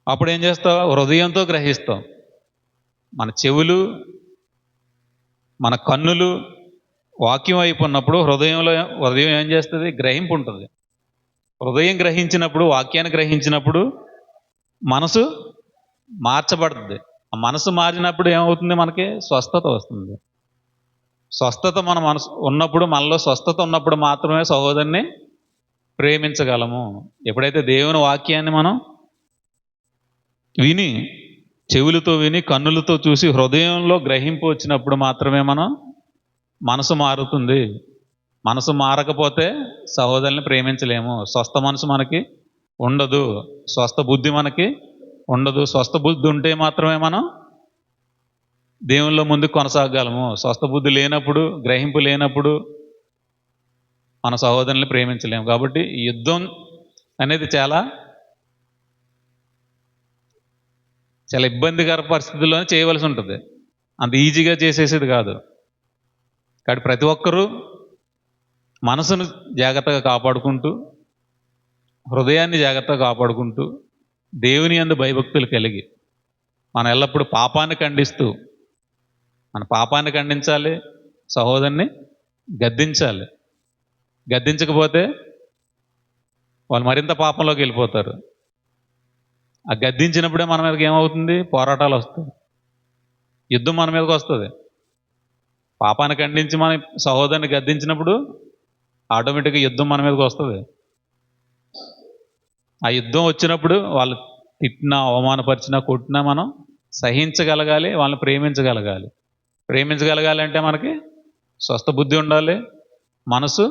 అప్పుడు ఏం చేస్తావు? హృదయంతో గ్రహిస్తాం. మన చెవులు, మన కన్నులు వాక్యం అయిపోయినప్పుడు హృదయం ఏం చేస్తుంది? గ్రహింపు ఉంటుంది. హృదయం గ్రహించినప్పుడు, వాక్యాన్ని గ్రహించినప్పుడు మనసు మార్చబడుతుంది. ఆ మనసు మారినప్పుడు ఏమవుతుంది? మనకి స్వస్థత వస్తుంది. స్వస్థత మన మనసు ఉన్నప్పుడు, మనలో స్వస్థత ఉన్నప్పుడు మాత్రమే సహోదరుని ప్రేమించగలము. ఎప్పుడైతే దేవుని వాక్యాన్ని మనం విని, చెవులతో విని, కన్నులతో చూసి, హృదయంలో గ్రహింపు వచ్చినప్పుడు మాత్రమే మనసు మారుతుంది. మనసు మారకపోతే సహోదరుని ప్రేమించలేము. స్వస్థ మనసు మనకి ఉండదు, స్వస్థ బుద్ధి మనకి ఉండదు. స్వస్థ బుద్ధి ఉంటే మాత్రమే మనం దేవునిలో ముందుకు కొనసాగలము. స్వస్థ బుద్ధి లేనప్పుడు, గ్రహింపు లేనప్పుడు మన సహోదరుని ప్రేమించలేము. కాబట్టి ఈ యుద్ధం అనేది చాలా ఇబ్బందికర పరిస్థితుల్లోనే చేయవలసి ఉంటుంది. అంత ఈజీగా చేసేసేది కాదు. కాబట్టి ప్రతి ఒక్కరూ మనసును జాగ్రత్తగా కాపాడుకుంటూ, హృదయాన్ని జాగ్రత్తగా కాపాడుకుంటూ, దేవుని యందు భయభక్తులు కలిగి మనం ఎల్లప్పుడూ పాపాన్ని ఖండిస్తూ, మన పాపాన్ని ఖండించాలి, సహోదరుని గద్దించాలి. గద్దించకపోతే వాళ్ళు మరింత పాపంలోకి వెళ్ళిపోతారు. ఆ గద్దించినప్పుడే మన మీదకి ఏమవుతుంది? పోరాటాలు వస్తాయి, యుద్ధం మన మీదకి వస్తుంది. పాపాన్ని ఖండించి మన సహోదరుని గద్దించినప్పుడు ఆటోమేటిక్గా యుద్ధం మన మీదకి వస్తుంది. ఆ యుద్ధం వచ్చినప్పుడు వాళ్ళు తిట్టినా, అవమానపరిచినా, కొట్టినా మనం సహించగలగాలి, వాళ్ళని ప్రేమించగలగాలి. ప్రేమించగలగాలి అంటే మనకి స్వస్థ బుద్ధి ఉండాలి, మనసు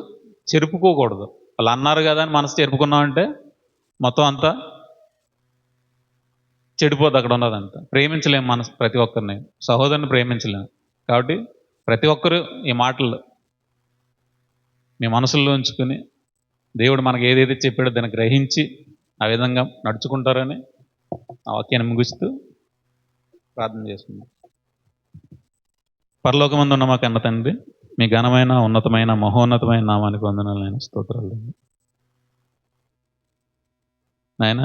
చెరుపుకోకూడదు. వాళ్ళు అన్నారు కదా అని మనసు చెరుపుకున్నామంటే మొత్తం అంతా చెడిపోద్ది. అక్కడ ఉన్నదంతా ప్రేమించలేము. మనసు ప్రతి ఒక్కరిని, సహోదరుని ప్రేమించలేము. కాబట్టి ప్రతి ఒక్కరూ ఈ మాటలు మీ మనసుల్లో ఉంచుకుని, దేవుడు మనకు ఏదైతే చెప్పాడో దాన్ని గ్రహించి ఆ విధంగా నడుచుకుంటారని ఆ వాక్యాన్ని ముగిస్తూ ప్రార్థన చేసుకుందాం. పరలోకమందు ఉన్న మా కన్న తండ్రి, మీ ఘనమైన, ఉన్నతమైన, మహోన్నతమైన నామానికి వందనాలైన స్తోత్రాలు. నాయన,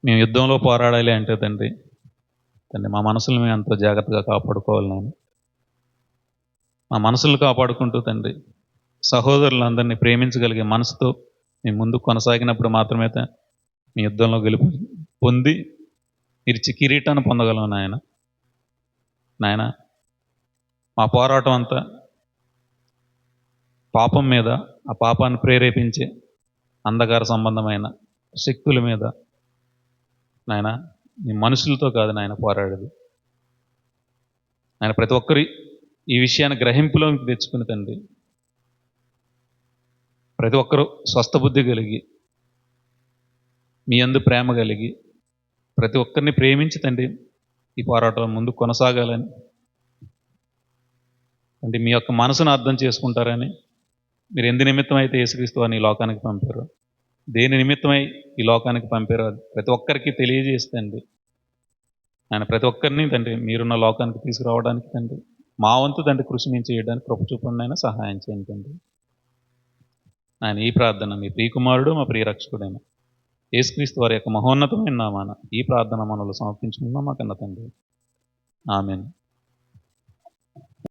మేము యుద్ధంలో పోరాడాలి అంటే తండ్రి మా మనసులు మేము ఎంతో జాగ్రత్తగా కాపాడుకోవాలి నాయన. మా మనసులు కాపాడుకుంటూ తండ్రి సహోదరులందరినీ ప్రేమించగలిగే మనసుతో మేము ముందుకు కొనసాగినప్పుడు మాత్రమే మీ యుద్ధంలో గెలుపు పొంది ఇరిచి కిరీటాన్ని పొందగలం నాయన. మా పోరాటం అంతా పాపం మీద, ఆ పాపాన్ని ప్రేరేపించే అంధకార సంబంధమైన శక్తుల మీద నాయన, మీ మనుషులతో కాదు నాయన పోరాడేది. ఆయన ప్రతి ఒక్కరి ఈ విషయాన్ని గ్రహింపులోకి తెచ్చుకుని తండ్రి ప్రతి ఒక్కరూ స్వస్థ బుద్ధి కలిగి మీ యందు ప్రేమ కలిగి ప్రతి ఒక్కరిని ప్రేమించి తండ్రి ఈ పోరాటం ముందు కొనసాగాలని అంటే మీ యొక్క మనసును అర్థం చేసుకుంటారని, మీరు ఎందు నిమిత్తం అయితే యేసుక్రీస్తు వారిని ఈ లోకానికి పంపారు, దేని నిమిత్తమై ఈ లోకానికి పంపారో అది ప్రతి ఒక్కరికి తెలియజేస్తండి. ఆయన ప్రతి ఒక్కరిని తండ్రి మీరున్న లోకానికి తీసుకురావడానికి తండ్రి మా వంతు తండ్రి కృషి మేము చేయడానికి కృప చూపండి, అయినా సహాయం చేయండి తండ్రి. ఆయన ఈ ప్రార్థన మీ ప్రియకుమారుడు మా ప్రియరక్షకుడైన యేసుక్రీస్తు వారి యొక్క మహోన్నతమైన నామాన ఈ ప్రార్థన మనలో సమర్పించుకున్నాం మా కన్న తండ్రి. ఆమేన్.